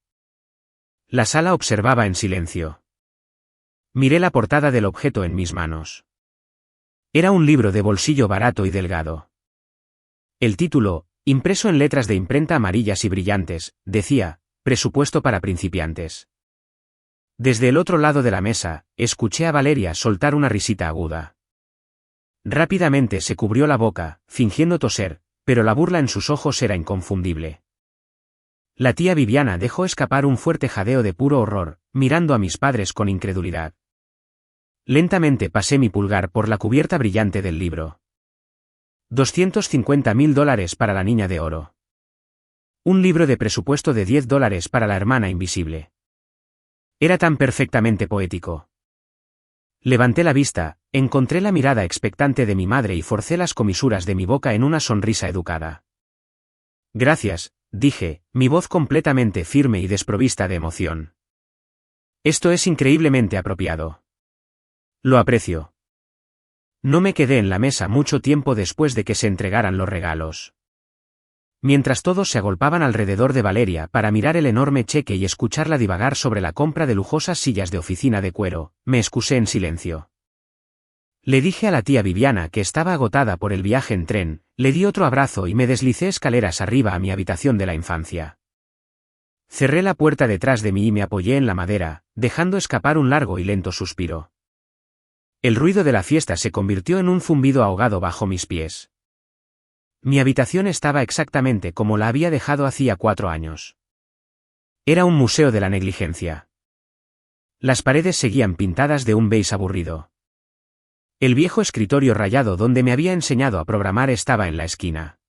S1: La sala observaba en silencio. Miré la portada del objeto en mis manos. Era un libro de bolsillo barato y delgado. El título, impreso en letras de imprenta amarillas y brillantes, decía, Presupuesto para principiantes. Desde el otro lado de la mesa, escuché a Valeria soltar una risita aguda. Rápidamente se cubrió la boca, fingiendo toser, pero la burla en sus ojos era inconfundible. La tía Viviana dejó escapar un fuerte jadeo de puro horror, mirando a mis padres con incredulidad. Lentamente pasé mi pulgar por la cubierta brillante del libro. $250.000 para la niña de oro. Un libro de presupuesto de $10 para la hermana invisible. Era tan perfectamente poético. Levanté la vista, encontré la mirada expectante de mi madre y forcé las comisuras de mi boca en una sonrisa educada. Gracias, dije, mi voz completamente firme y desprovista de emoción. Esto es increíblemente apropiado. Lo aprecio. No me quedé en la mesa mucho tiempo después de que se entregaran los regalos. Mientras todos se agolpaban alrededor de Valeria para mirar el enorme cheque y escucharla divagar sobre la compra de lujosas sillas de oficina de cuero, me excusé en silencio. Le dije a la tía Viviana que estaba agotada por el viaje en tren, le di otro abrazo y me deslicé escaleras arriba a mi habitación de la infancia. Cerré la puerta detrás de mí y me apoyé en la madera, dejando escapar un largo y lento suspiro. El ruido de la fiesta se convirtió en un zumbido ahogado bajo mis pies. Mi habitación estaba exactamente como la había dejado hacía 4 años. Era un museo de la negligencia. Las paredes seguían pintadas de un beige aburrido. El viejo escritorio rayado donde me había enseñado a programar estaba en la esquina.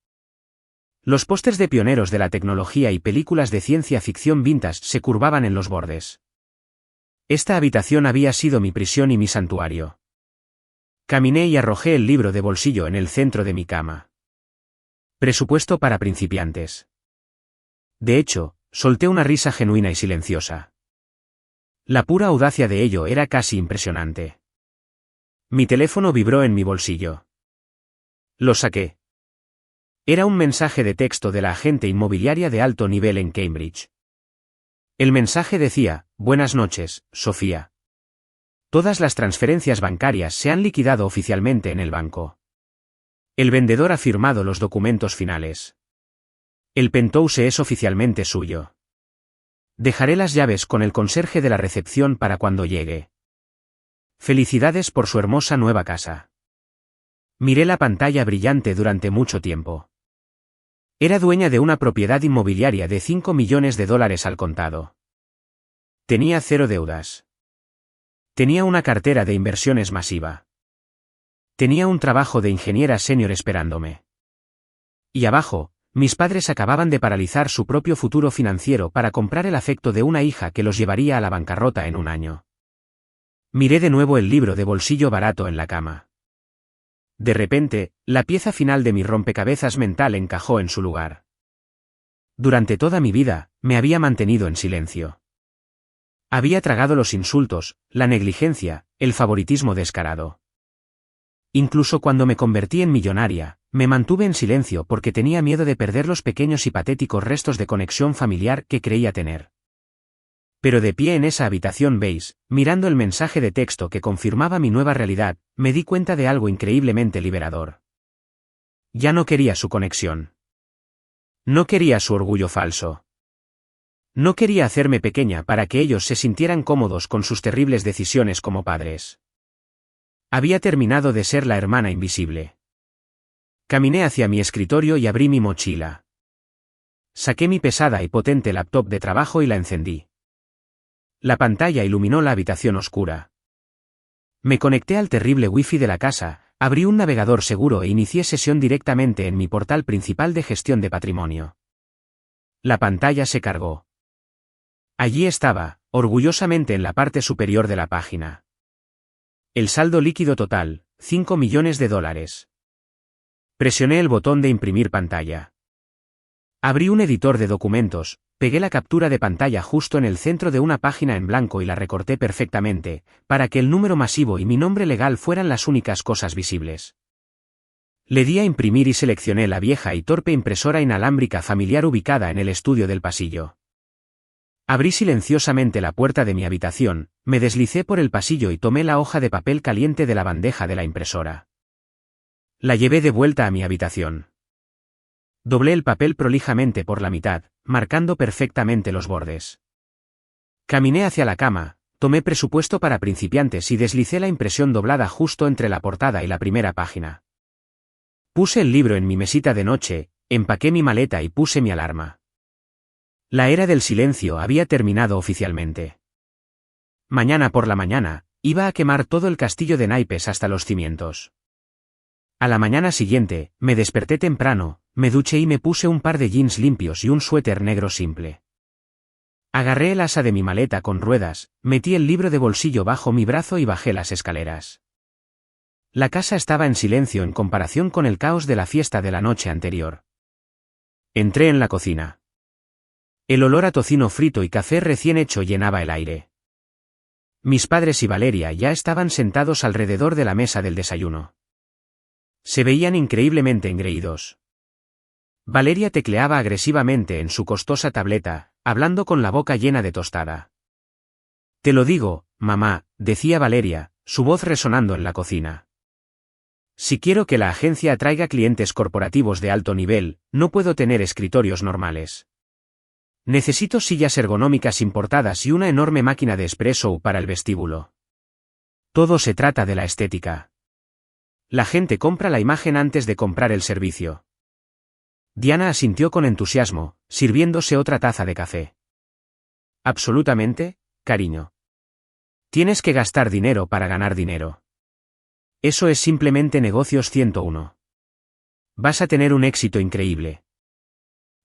S1: Los pósters de pioneros de la tecnología y películas de ciencia ficción vintage se curvaban en los bordes. Esta habitación había sido mi prisión y mi santuario. Caminé y arrojé el libro de bolsillo en el centro de mi cama. Presupuesto para principiantes. De hecho, solté una risa genuina y silenciosa. La pura audacia de ello era casi impresionante. Mi teléfono vibró en mi bolsillo. Lo saqué. Era un mensaje de texto de la agente inmobiliaria de alto nivel en Cambridge. El mensaje decía, Buenas noches, Sofía. Todas las transferencias bancarias se han liquidado oficialmente en el banco. El vendedor ha firmado los documentos finales. El penthouse es oficialmente suyo. Dejaré las llaves con el conserje de la recepción para cuando llegue. Felicidades por su hermosa nueva casa. Miré la pantalla brillante durante mucho tiempo. Era dueña de una propiedad inmobiliaria de $5 millones al contado. Tenía 0 deudas. Tenía una cartera de inversiones masiva. Tenía un trabajo de ingeniera senior esperándome. Y abajo, mis padres acababan de paralizar su propio futuro financiero para comprar el afecto de una hija que los llevaría a la bancarrota en un año. Miré de nuevo el libro de bolsillo barato en la cama. De repente, la pieza final de mi rompecabezas mental encajó en su lugar. Durante toda mi vida, me había mantenido en silencio. Había tragado los insultos, la negligencia, el favoritismo descarado. Incluso cuando me convertí en millonaria, me mantuve en silencio porque tenía miedo de perder los pequeños y patéticos restos de conexión familiar que creía tener. Pero de pie en esa habitación beige, mirando el mensaje de texto que confirmaba mi nueva realidad, me di cuenta de algo increíblemente liberador. Ya no quería su conexión. No quería su orgullo falso. No quería hacerme pequeña para que ellos se sintieran cómodos con sus terribles decisiones como padres. Había terminado de ser la hermana invisible. Caminé hacia mi escritorio y abrí mi mochila. Saqué mi pesada y potente laptop de trabajo y la encendí. La pantalla iluminó la habitación oscura. Me conecté al terrible wifi de la casa, abrí un navegador seguro e inicié sesión directamente en mi portal principal de gestión de patrimonio. La pantalla se cargó. Allí estaba, orgullosamente en la parte superior de la página. El saldo líquido total, $5 millones. Presioné el botón de imprimir pantalla. Abrí un editor de documentos, pegué la captura de pantalla justo en el centro de una página en blanco y la recorté perfectamente, para que el número masivo y mi nombre legal fueran las únicas cosas visibles. Le di a imprimir y seleccioné la vieja y torpe impresora inalámbrica familiar ubicada en el estudio del pasillo. Abrí silenciosamente la puerta de mi habitación, me deslicé por el pasillo y tomé la hoja de papel caliente de la bandeja de la impresora. La llevé de vuelta a mi habitación. Doblé el papel prolijamente por la mitad, marcando perfectamente los bordes. Caminé hacia la cama, tomé presupuesto para principiantes y deslicé la impresión doblada justo entre la portada y la primera página. Puse el libro en mi mesita de noche, empaqué mi maleta y puse mi alarma. La era del silencio había terminado oficialmente. Mañana por la mañana, iba a quemar todo el castillo de naipes hasta los cimientos. A la mañana siguiente, me desperté temprano, me duché y me puse un par de jeans limpios y un suéter negro simple. Agarré el asa de mi maleta con ruedas, metí el libro de bolsillo bajo mi brazo y bajé las escaleras. La casa estaba en silencio en comparación con el caos de la fiesta de la noche anterior. Entré en la cocina. El olor a tocino frito y café recién hecho llenaba el aire. Mis padres y Valeria ya estaban sentados alrededor de la mesa del desayuno. Se veían increíblemente engreídos. Valeria tecleaba agresivamente en su costosa tableta, hablando con la boca llena de tostada. Te lo digo, mamá, decía Valeria, su voz resonando en la cocina. Si quiero que la agencia atraiga clientes corporativos de alto nivel, no puedo tener escritorios normales. Necesito sillas ergonómicas importadas y una enorme máquina de espresso para el vestíbulo. Todo se trata de la estética. La gente compra la imagen antes de comprar el servicio. Diana asintió con entusiasmo, sirviéndose otra taza de café. Absolutamente, cariño. Tienes que gastar dinero para ganar dinero. Eso es simplemente negocios 101. Vas a tener un éxito increíble.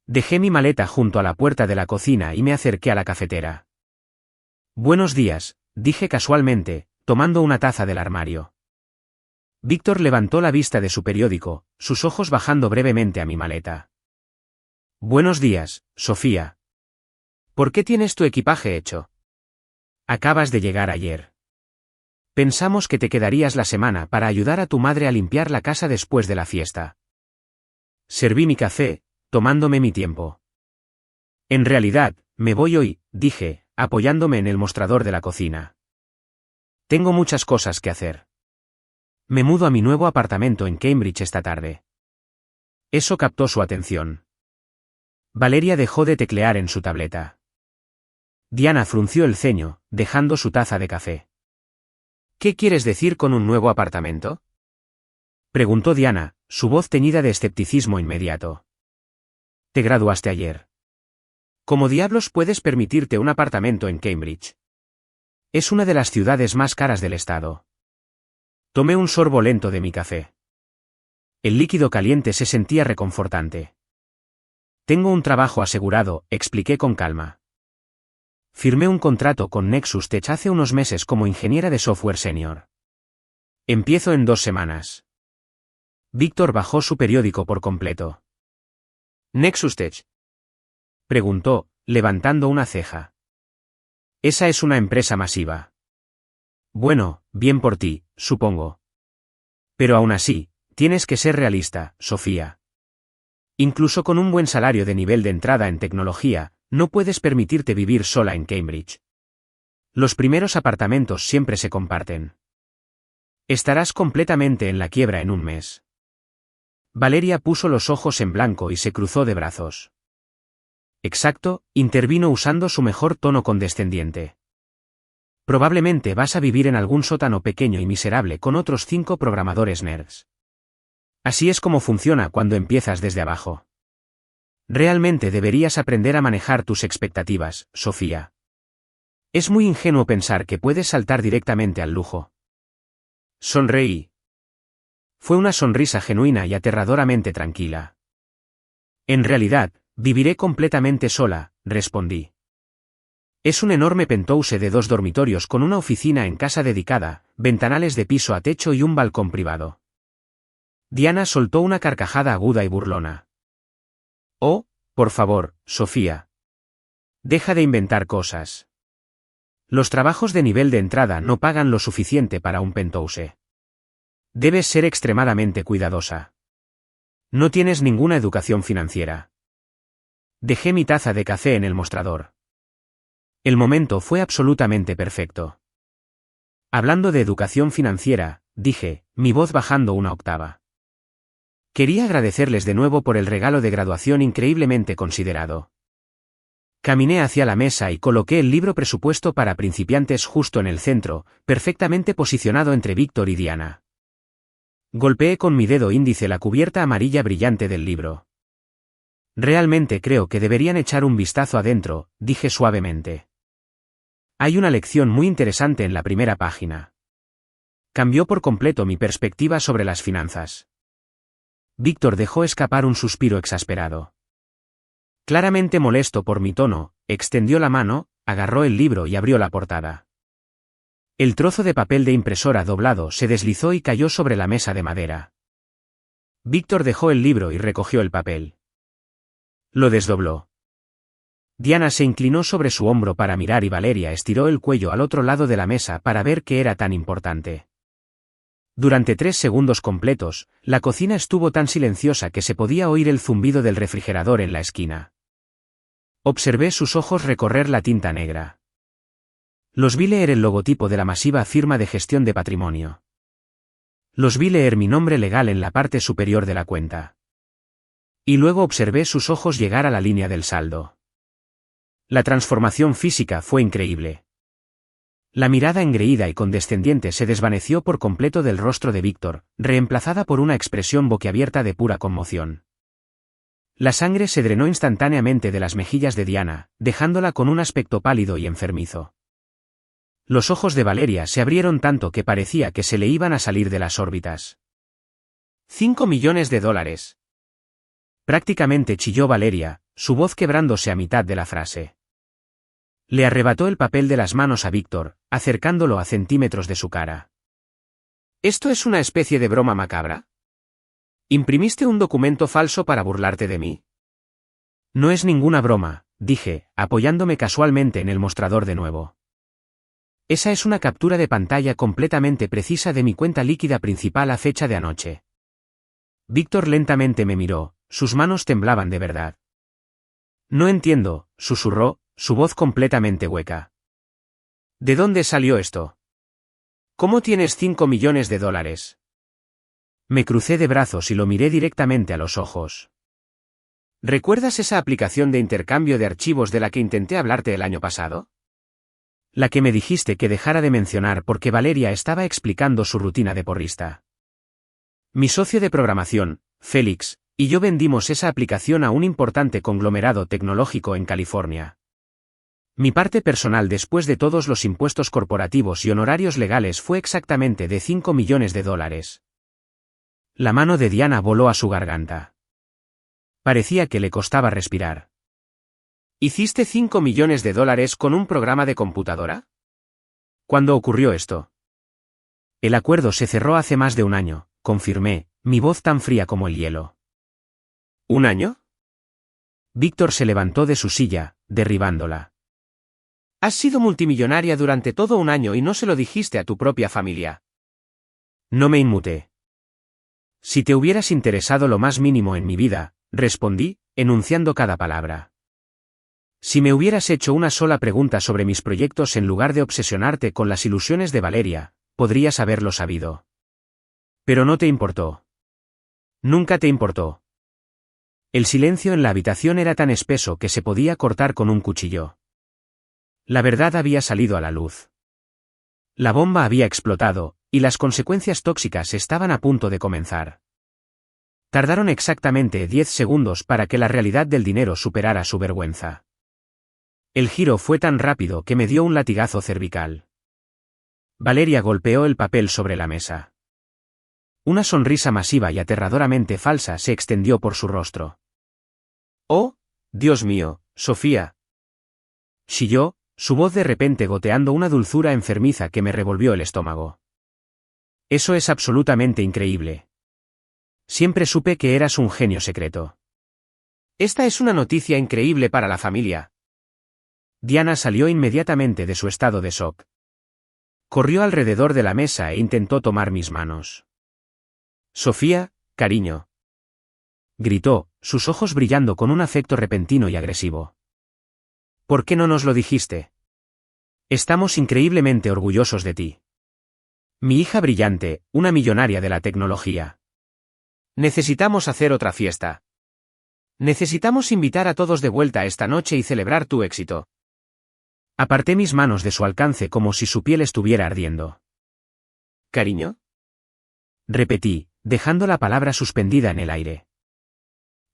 S1: Dejé mi maleta junto a la puerta de la cocina y me acerqué a la cafetera. Buenos días, dije casualmente, tomando una taza del armario. Víctor levantó la vista de su periódico, sus ojos bajando brevemente a mi maleta. Buenos días, Sofía. ¿Por qué tienes tu equipaje hecho? Acabas de llegar ayer. Pensamos que te quedarías la semana para ayudar a tu madre a limpiar la casa después de la fiesta. Serví mi café, tomándome mi tiempo. En realidad, me voy hoy, dije, apoyándome en el mostrador de la cocina. Tengo muchas cosas que hacer. Me mudo a mi nuevo apartamento en Cambridge esta tarde. Eso captó su atención. Valeria dejó de teclear en su tableta. Diana frunció el ceño, dejando su taza de café. ¿Qué quieres decir con un nuevo apartamento? Preguntó Diana, su voz teñida de escepticismo inmediato. Te graduaste ayer. ¿Cómo diablos puedes permitirte un apartamento en Cambridge? Es una de las ciudades más caras del estado. Tomé un sorbo lento de mi café. El líquido caliente se sentía reconfortante. Tengo un trabajo asegurado, expliqué con calma. Firmé un contrato con Nexus Tech hace unos meses como ingeniera de software senior. Empiezo en 2 semanas. Víctor bajó su periódico por completo. ¿Nexus Tech?, preguntó, levantando una ceja. Esa es una empresa masiva. Bueno, bien por ti, supongo. Pero aún así, tienes que ser realista, Sofía. Incluso con un buen salario de nivel de entrada en tecnología, no puedes permitirte vivir sola en Cambridge. Los primeros apartamentos siempre se comparten. Estarás completamente en la quiebra en un mes. Valeria puso los ojos en blanco y se cruzó de brazos. Exacto, intervino usando su mejor tono condescendiente. Probablemente vas a vivir en algún sótano pequeño y miserable con otros 5 programadores nerds. Así es como funciona cuando empiezas desde abajo. Realmente deberías aprender a manejar tus expectativas, Sofía. Es muy ingenuo pensar que puedes saltar directamente al lujo. Sonreí. Fue una sonrisa genuina y aterradoramente tranquila. En realidad, viviré completamente sola, respondí. Es un enorme penthouse de 2 dormitorios con una oficina en casa dedicada, ventanales de piso a techo y un balcón privado. Diana soltó una carcajada aguda y burlona. Oh, por favor, Sofía. Deja de inventar cosas. Los trabajos de nivel de entrada no pagan lo suficiente para un penthouse. Debes ser extremadamente cuidadosa. No tienes ninguna educación financiera. Dejé mi taza de café en el mostrador. El momento fue absolutamente perfecto. Hablando de educación financiera, dije, mi voz bajando una octava. Quería agradecerles de nuevo por el regalo de graduación increíblemente considerado. Caminé hacia la mesa y coloqué el libro Presupuesto para principiantes justo en el centro, perfectamente posicionado entre Víctor y Diana. Golpeé con mi dedo índice la cubierta amarilla brillante del libro. Realmente creo que deberían echar un vistazo adentro, dije suavemente. Hay una lección muy interesante en la primera página. Cambió por completo mi perspectiva sobre las finanzas. Víctor dejó escapar un suspiro exasperado. Claramente molesto por mi tono, extendió la mano, agarró el libro y abrió la portada. El trozo de papel de impresora doblado se deslizó y cayó sobre la mesa de madera. Víctor dejó el libro y recogió el papel. Lo desdobló. Diana se inclinó sobre su hombro para mirar y Valeria estiró el cuello al otro lado de la mesa para ver qué era tan importante. Durante 3 segundos completos, la cocina estuvo tan silenciosa que se podía oír el zumbido del refrigerador en la esquina. Observé sus ojos recorrer la tinta negra. Los vi leer el logotipo de la masiva firma de gestión de patrimonio. Los vi leer mi nombre legal en la parte superior de la cuenta. Y luego observé sus ojos llegar a la línea del saldo. La transformación física fue increíble. La mirada engreída y condescendiente se desvaneció por completo del rostro de Víctor, reemplazada por una expresión boquiabierta de pura conmoción. La sangre se drenó instantáneamente de las mejillas de Diana, dejándola con un aspecto pálido y enfermizo. Los ojos de Valeria se abrieron tanto que parecía que se le iban a salir de las órbitas. $5 millones. Prácticamente chilló Valeria, su voz quebrándose a mitad de la frase. Le arrebató el papel de las manos a Víctor, acercándolo a centímetros de su cara. ¿Esto es una especie de broma macabra? ¿Imprimiste un documento falso para burlarte de mí? No es ninguna broma, dije, apoyándome casualmente en el mostrador de nuevo. Esa es una captura de pantalla completamente precisa de mi cuenta líquida principal a fecha de anoche. Víctor lentamente me miró, sus manos temblaban de verdad. No entiendo, susurró, su voz completamente hueca. ¿De dónde salió esto? ¿Cómo tienes $5 millones? Me crucé de brazos y lo miré directamente a los ojos. ¿Recuerdas esa aplicación de intercambio de archivos de la que intenté hablarte el año pasado? La que me dijiste que dejara de mencionar porque Valeria estaba explicando su rutina de porrista. Mi socio de programación, Félix, y yo vendimos esa aplicación a un importante conglomerado tecnológico en California. Mi parte personal después de todos los impuestos corporativos y honorarios legales fue exactamente de $5 millones. La mano de Diana voló a su garganta. Parecía que le costaba respirar. ¿Hiciste $5 millones con un programa de computadora? ¿Cuándo ocurrió esto? El acuerdo se cerró hace más de un año, confirmé, mi voz tan fría como el hielo. ¿Un año? Víctor se levantó de su silla, derribándola. Has sido multimillonaria durante todo un año y no se lo dijiste a tu propia familia. No me inmuté. Si te hubieras interesado lo más mínimo en mi vida, respondí, enunciando cada palabra. Si me hubieras hecho una sola pregunta sobre mis proyectos en lugar de obsesionarte con las ilusiones de Valeria, podrías haberlo sabido. Pero no te importó. Nunca te importó. El silencio en la habitación era tan espeso que se podía cortar con un cuchillo. La verdad había salido a la luz. La bomba había explotado, y las consecuencias tóxicas estaban a punto de comenzar. Tardaron exactamente 10 segundos para que la realidad del dinero superara su vergüenza. El giro fue tan rápido que me dio un latigazo cervical. Valeria golpeó el papel sobre la mesa. Una sonrisa masiva y aterradoramente falsa se extendió por su rostro. «Oh, Dios mío, Sofía», chilló, su voz de repente goteando una dulzura enfermiza que me revolvió el estómago. «Eso es absolutamente increíble. Siempre supe que eras un genio secreto. Esta es una noticia increíble para la familia». Diana salió inmediatamente de su estado de shock. Corrió alrededor de la mesa e intentó tomar mis manos. «Sofía, cariño», gritó, sus ojos brillando con un afecto repentino y agresivo. «¿Por qué no nos lo dijiste? Estamos increíblemente orgullosos de ti. Mi hija brillante, una millonaria de la tecnología. Necesitamos hacer otra fiesta. Necesitamos invitar a todos de vuelta esta noche y celebrar tu éxito». Aparté mis manos de su alcance como si su piel estuviera ardiendo. «¿Cariño?», repetí, dejando la palabra suspendida en el aire.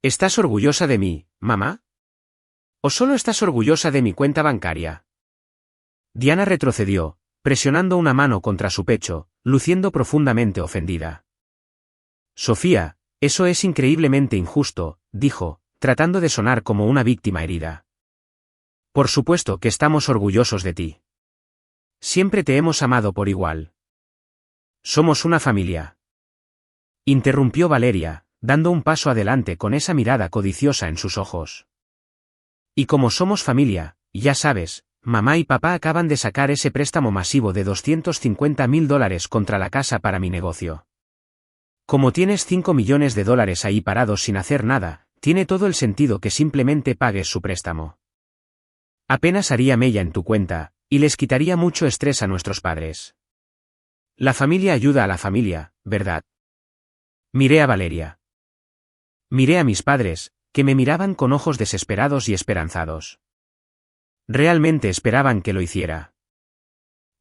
S1: ¿Estás orgullosa de mí, mamá? ¿O solo estás orgullosa de mi cuenta bancaria? Diana retrocedió, presionando una mano contra su pecho, luciendo profundamente ofendida. Sofía, eso es increíblemente injusto, dijo, tratando de sonar como una víctima herida. Por supuesto que estamos orgullosos de ti. Siempre te hemos amado por igual. Somos una familia. Interrumpió Valeria, dando un paso adelante con esa mirada codiciosa en sus ojos. Y como somos familia, ya sabes, mamá y papá acaban de sacar ese préstamo masivo de $250.000 contra la casa para mi negocio. Como tienes $5 millones ahí parados sin hacer nada, tiene todo el sentido que simplemente pagues su préstamo. Apenas haría mella en tu cuenta, y les quitaría mucho estrés a nuestros padres. La familia ayuda a la familia, ¿verdad? Miré a Valeria. Miré a mis padres, que me miraban con ojos desesperados y esperanzados. Realmente esperaban que lo hiciera.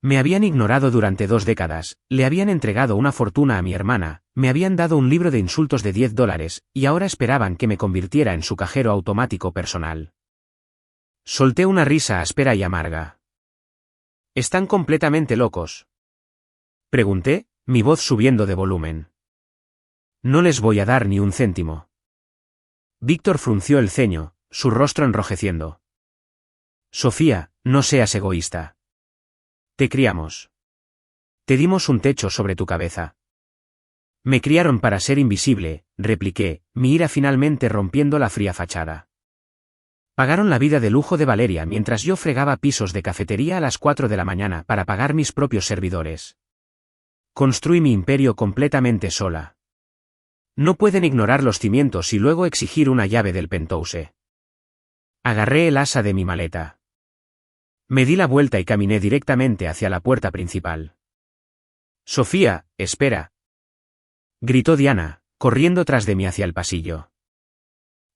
S1: Me habían ignorado durante 2 décadas, le habían entregado una fortuna a mi hermana, me habían dado un libro de insultos de $10, y ahora esperaban que me convirtiera en su cajero automático personal. Solté una risa áspera y amarga. ¿Están completamente locos?, pregunté, mi voz subiendo de volumen. No les voy a dar ni un céntimo. Víctor frunció el ceño, su rostro enrojeciendo. Sofía, no seas egoísta. Te criamos. Te dimos un techo sobre tu cabeza. Me criaron para ser invisible, repliqué, mi ira finalmente rompiendo la fría fachada. Pagaron la vida de lujo de Valeria mientras yo fregaba pisos de cafetería a las 4 de la mañana para pagar mis propios servidores. Construí mi imperio completamente sola. No pueden ignorar los cimientos y luego exigir una llave del penthouse. Agarré el asa de mi maleta. Me di la vuelta y caminé directamente hacia la puerta principal. Sofía, espera, gritó Diana, corriendo tras de mí hacia el pasillo.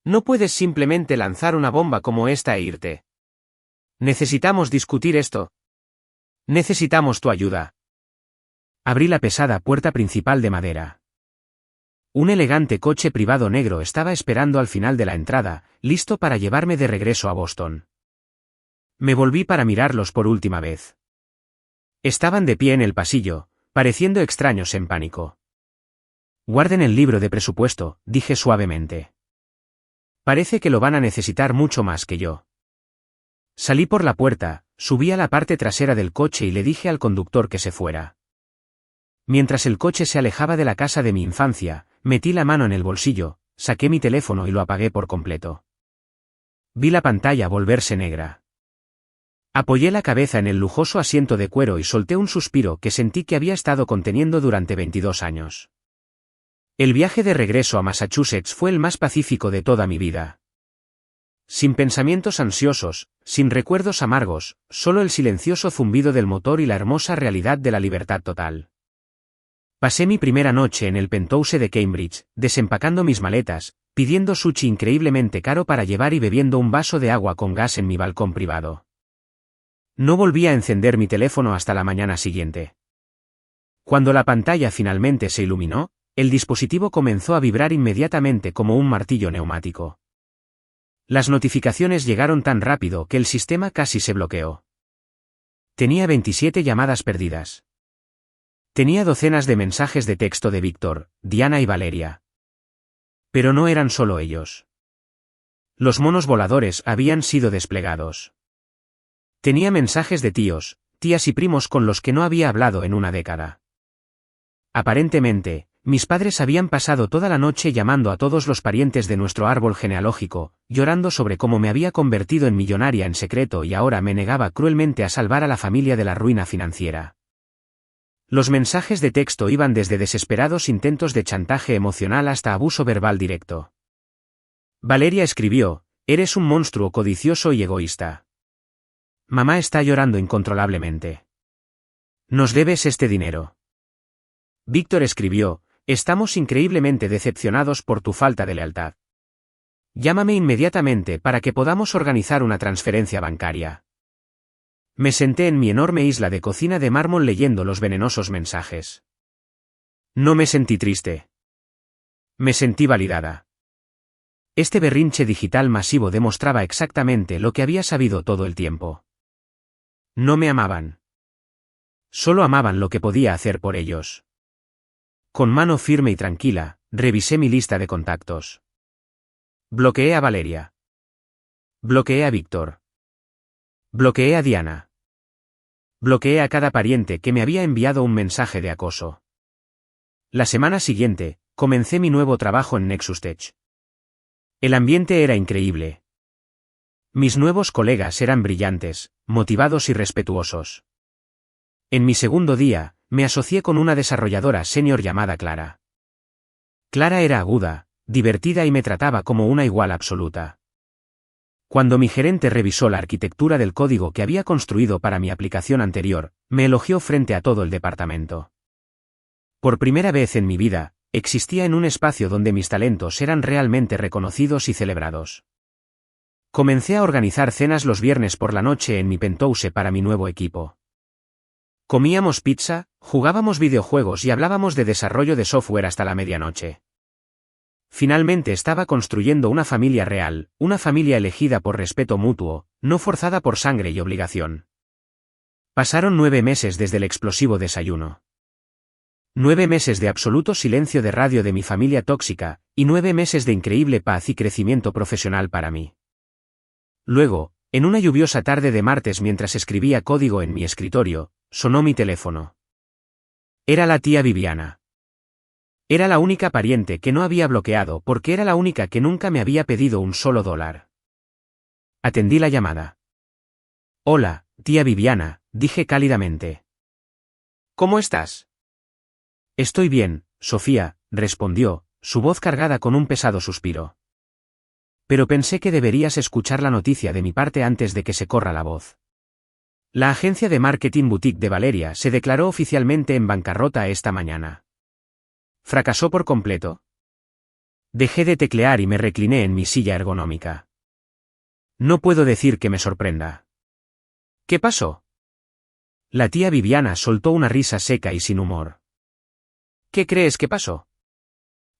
S1: No puedes simplemente lanzar una bomba como esta e irte. Necesitamos discutir esto. Necesitamos tu ayuda. Abrí la pesada puerta principal de madera. Un elegante coche privado negro estaba esperando al final de la entrada, listo para llevarme de regreso a Boston. Me volví para mirarlos por última vez. Estaban de pie en el pasillo, pareciendo extraños en pánico. Guarden el libro de presupuesto, dije suavemente. Parece que lo van a necesitar mucho más que yo. Salí por la puerta, subí a la parte trasera del coche y le dije al conductor que se fuera. Mientras el coche se alejaba de la casa de mi infancia, metí la mano en el bolsillo, saqué mi teléfono y lo apagué por completo. Vi la pantalla volverse negra. Apoyé la cabeza en el lujoso asiento de cuero y solté un suspiro que sentí que había estado conteniendo durante 22 años. El viaje de regreso a Massachusetts fue el más pacífico de toda mi vida. Sin pensamientos ansiosos, sin recuerdos amargos, solo el silencioso zumbido del motor y la hermosa realidad de la libertad total. Pasé mi primera noche en el penthouse de Cambridge, desempacando mis maletas, pidiendo sushi increíblemente caro para llevar y bebiendo un vaso de agua con gas en mi balcón privado. No volví a encender mi teléfono hasta la mañana siguiente. Cuando la pantalla finalmente se iluminó, el dispositivo comenzó a vibrar inmediatamente como un martillo neumático. Las notificaciones llegaron tan rápido que el sistema casi se bloqueó. Tenía 27 llamadas perdidas. Tenía docenas de mensajes de texto de Víctor, Diana y Valeria. Pero no eran solo ellos. Los monos voladores habían sido desplegados. Tenía mensajes de tíos, tías y primos con los que no había hablado en una década. Aparentemente, mis padres habían pasado toda la noche llamando a todos los parientes de nuestro árbol genealógico, llorando sobre cómo me había convertido en millonaria en secreto y ahora me negaba cruelmente a salvar a la familia de la ruina financiera. Los mensajes de texto iban desde desesperados intentos de chantaje emocional hasta abuso verbal directo. Valeria escribió: «Eres un monstruo codicioso y egoísta. Mamá está llorando incontrolablemente. Nos debes este dinero». Víctor escribió: «Estamos increíblemente decepcionados por tu falta de lealtad. Llámame inmediatamente para que podamos organizar una transferencia bancaria». Me senté en mi enorme isla de cocina de mármol leyendo los venenosos mensajes. No me sentí triste. Me sentí validada. Este berrinche digital masivo demostraba exactamente lo que había sabido todo el tiempo. No me amaban. Solo amaban lo que podía hacer por ellos. Con mano firme y tranquila, revisé mi lista de contactos. Bloqueé a Valeria. Bloqueé a Víctor. Bloqueé a Diana. Bloqueé a cada pariente que me había enviado un mensaje de acoso. La semana siguiente, comencé mi nuevo trabajo en Nexus Tech. El ambiente era increíble. Mis nuevos colegas eran brillantes, motivados y respetuosos. En mi segundo día, me asocié con una desarrolladora senior llamada Clara. Clara era aguda, divertida y me trataba como una igual absoluta. Cuando mi gerente revisó la arquitectura del código que había construido para mi aplicación anterior, me elogió frente a todo el departamento. Por primera vez en mi vida, existía en un espacio donde mis talentos eran realmente reconocidos y celebrados. Comencé a organizar cenas los viernes por la noche en mi penthouse para mi nuevo equipo. Comíamos pizza, jugábamos videojuegos y hablábamos de desarrollo de software hasta la medianoche. Finalmente estaba construyendo una familia real, una familia elegida por respeto mutuo, no forzada por sangre y obligación. Pasaron 9 meses desde el explosivo desayuno. 9 meses de absoluto silencio de radio de mi familia tóxica, y 9 meses de increíble paz y crecimiento profesional para mí. Luego, en una lluviosa tarde de martes mientras escribía código en mi escritorio, sonó mi teléfono. Era la tía Viviana. Era la única pariente que no había bloqueado porque era la única que nunca me había pedido un solo dólar. Atendí la llamada. «Hola, tía Viviana», dije cálidamente. «¿Cómo estás?» «Estoy bien, Sofía», respondió, su voz cargada con un pesado suspiro. «Pero pensé que deberías escuchar la noticia de mi parte antes de que se corra la voz. La agencia de marketing boutique de Valeria se declaró oficialmente en bancarrota esta mañana». ¿Fracasó por completo? Dejé de teclear y me recliné en mi silla ergonómica. No puedo decir que me sorprenda. ¿Qué pasó? La tía Viviana soltó una risa seca y sin humor. ¿Qué crees que pasó?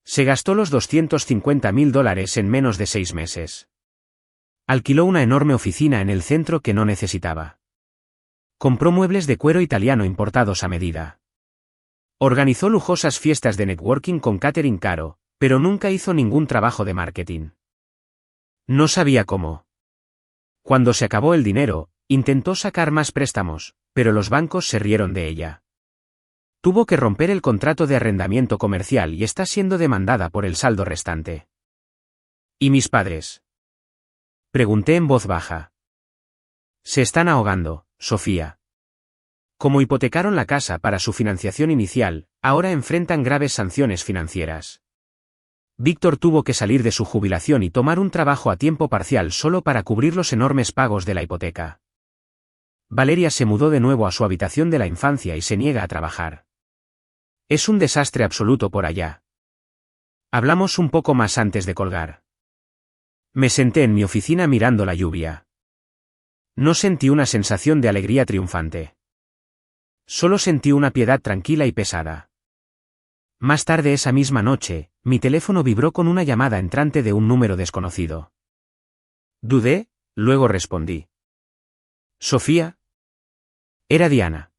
S1: Se gastó los $250.000 en menos de 6 meses. Alquiló una enorme oficina en el centro que no necesitaba. Compró muebles de cuero italiano importados a medida. Organizó lujosas fiestas de networking con catering caro, pero nunca hizo ningún trabajo de marketing. No sabía cómo. Cuando se acabó el dinero, intentó sacar más préstamos, pero los bancos se rieron de ella. Tuvo que romper el contrato de arrendamiento comercial y está siendo demandada por el saldo restante. ¿Y mis padres? Pregunté en voz baja. Se están ahogando, Sofía. Como hipotecaron la casa para su financiación inicial, ahora enfrentan graves sanciones financieras. Víctor tuvo que salir de su jubilación y tomar un trabajo a tiempo parcial solo para cubrir los enormes pagos de la hipoteca. Valeria se mudó de nuevo a su habitación de la infancia y se niega a trabajar. Es un desastre absoluto por allá. Hablamos un poco más antes de colgar. Me senté en mi oficina mirando la lluvia. No sentí una sensación de alegría triunfante. Solo sentí una piedad tranquila y pesada. Más tarde esa misma noche, mi teléfono vibró con una llamada entrante de un número desconocido. Dudé, luego respondí. ¿Sofía? Era Diana.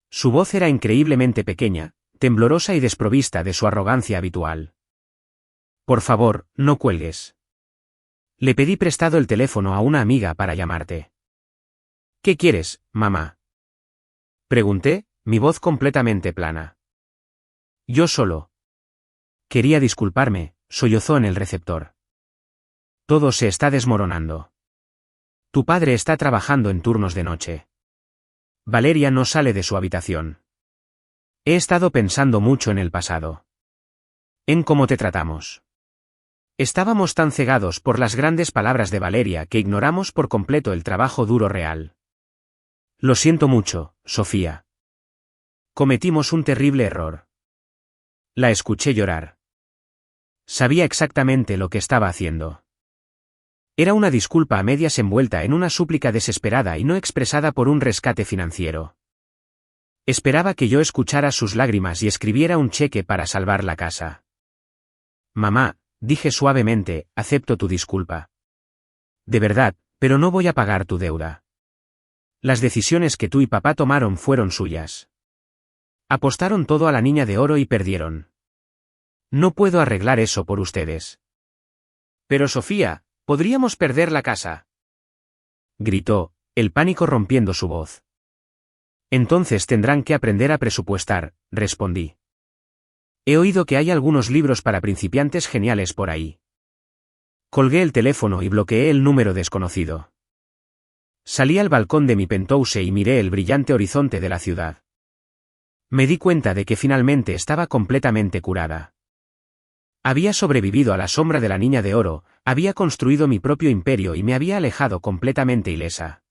S1: Su voz era increíblemente pequeña, temblorosa y desprovista de su arrogancia habitual. Por favor, no cuelgues. Le pedí prestado el teléfono a una amiga para llamarte. ¿Qué quieres, mamá? Pregunté, mi voz completamente plana. Yo solo. Quería disculparme, sollozó en el receptor. Todo se está desmoronando. Tu padre está trabajando en turnos de noche. Valeria no sale de su habitación. He estado pensando mucho en el pasado. En cómo te tratamos. Estábamos tan cegados por las grandes palabras de Valeria que ignoramos por completo el trabajo duro real. Lo siento mucho, Sofía. Cometimos un terrible error. La escuché llorar. Sabía exactamente lo que estaba haciendo. Era una disculpa a medias envuelta en una súplica desesperada y no expresada por un rescate financiero. Esperaba que yo escuchara sus lágrimas y escribiera un cheque para salvar la casa. Mamá, dije suavemente, acepto tu disculpa. De verdad, pero no voy a pagar tu deuda. Las decisiones que tú y papá tomaron fueron suyas. Apostaron todo a la niña de oro y perdieron. No puedo arreglar eso por ustedes. Pero Sofía, podríamos perder la casa. Gritó, el pánico rompiendo su voz. Entonces tendrán que aprender a presupuestar, respondí. He oído que hay algunos libros para principiantes geniales por ahí. Colgué el teléfono y bloqueé el número desconocido. Salí al balcón de mi penthouse y miré el brillante horizonte de la ciudad. Me di cuenta de que finalmente estaba completamente curada. Había sobrevivido a la sombra de la niña de oro, había construido mi propio imperio y me había alejado completamente ilesa.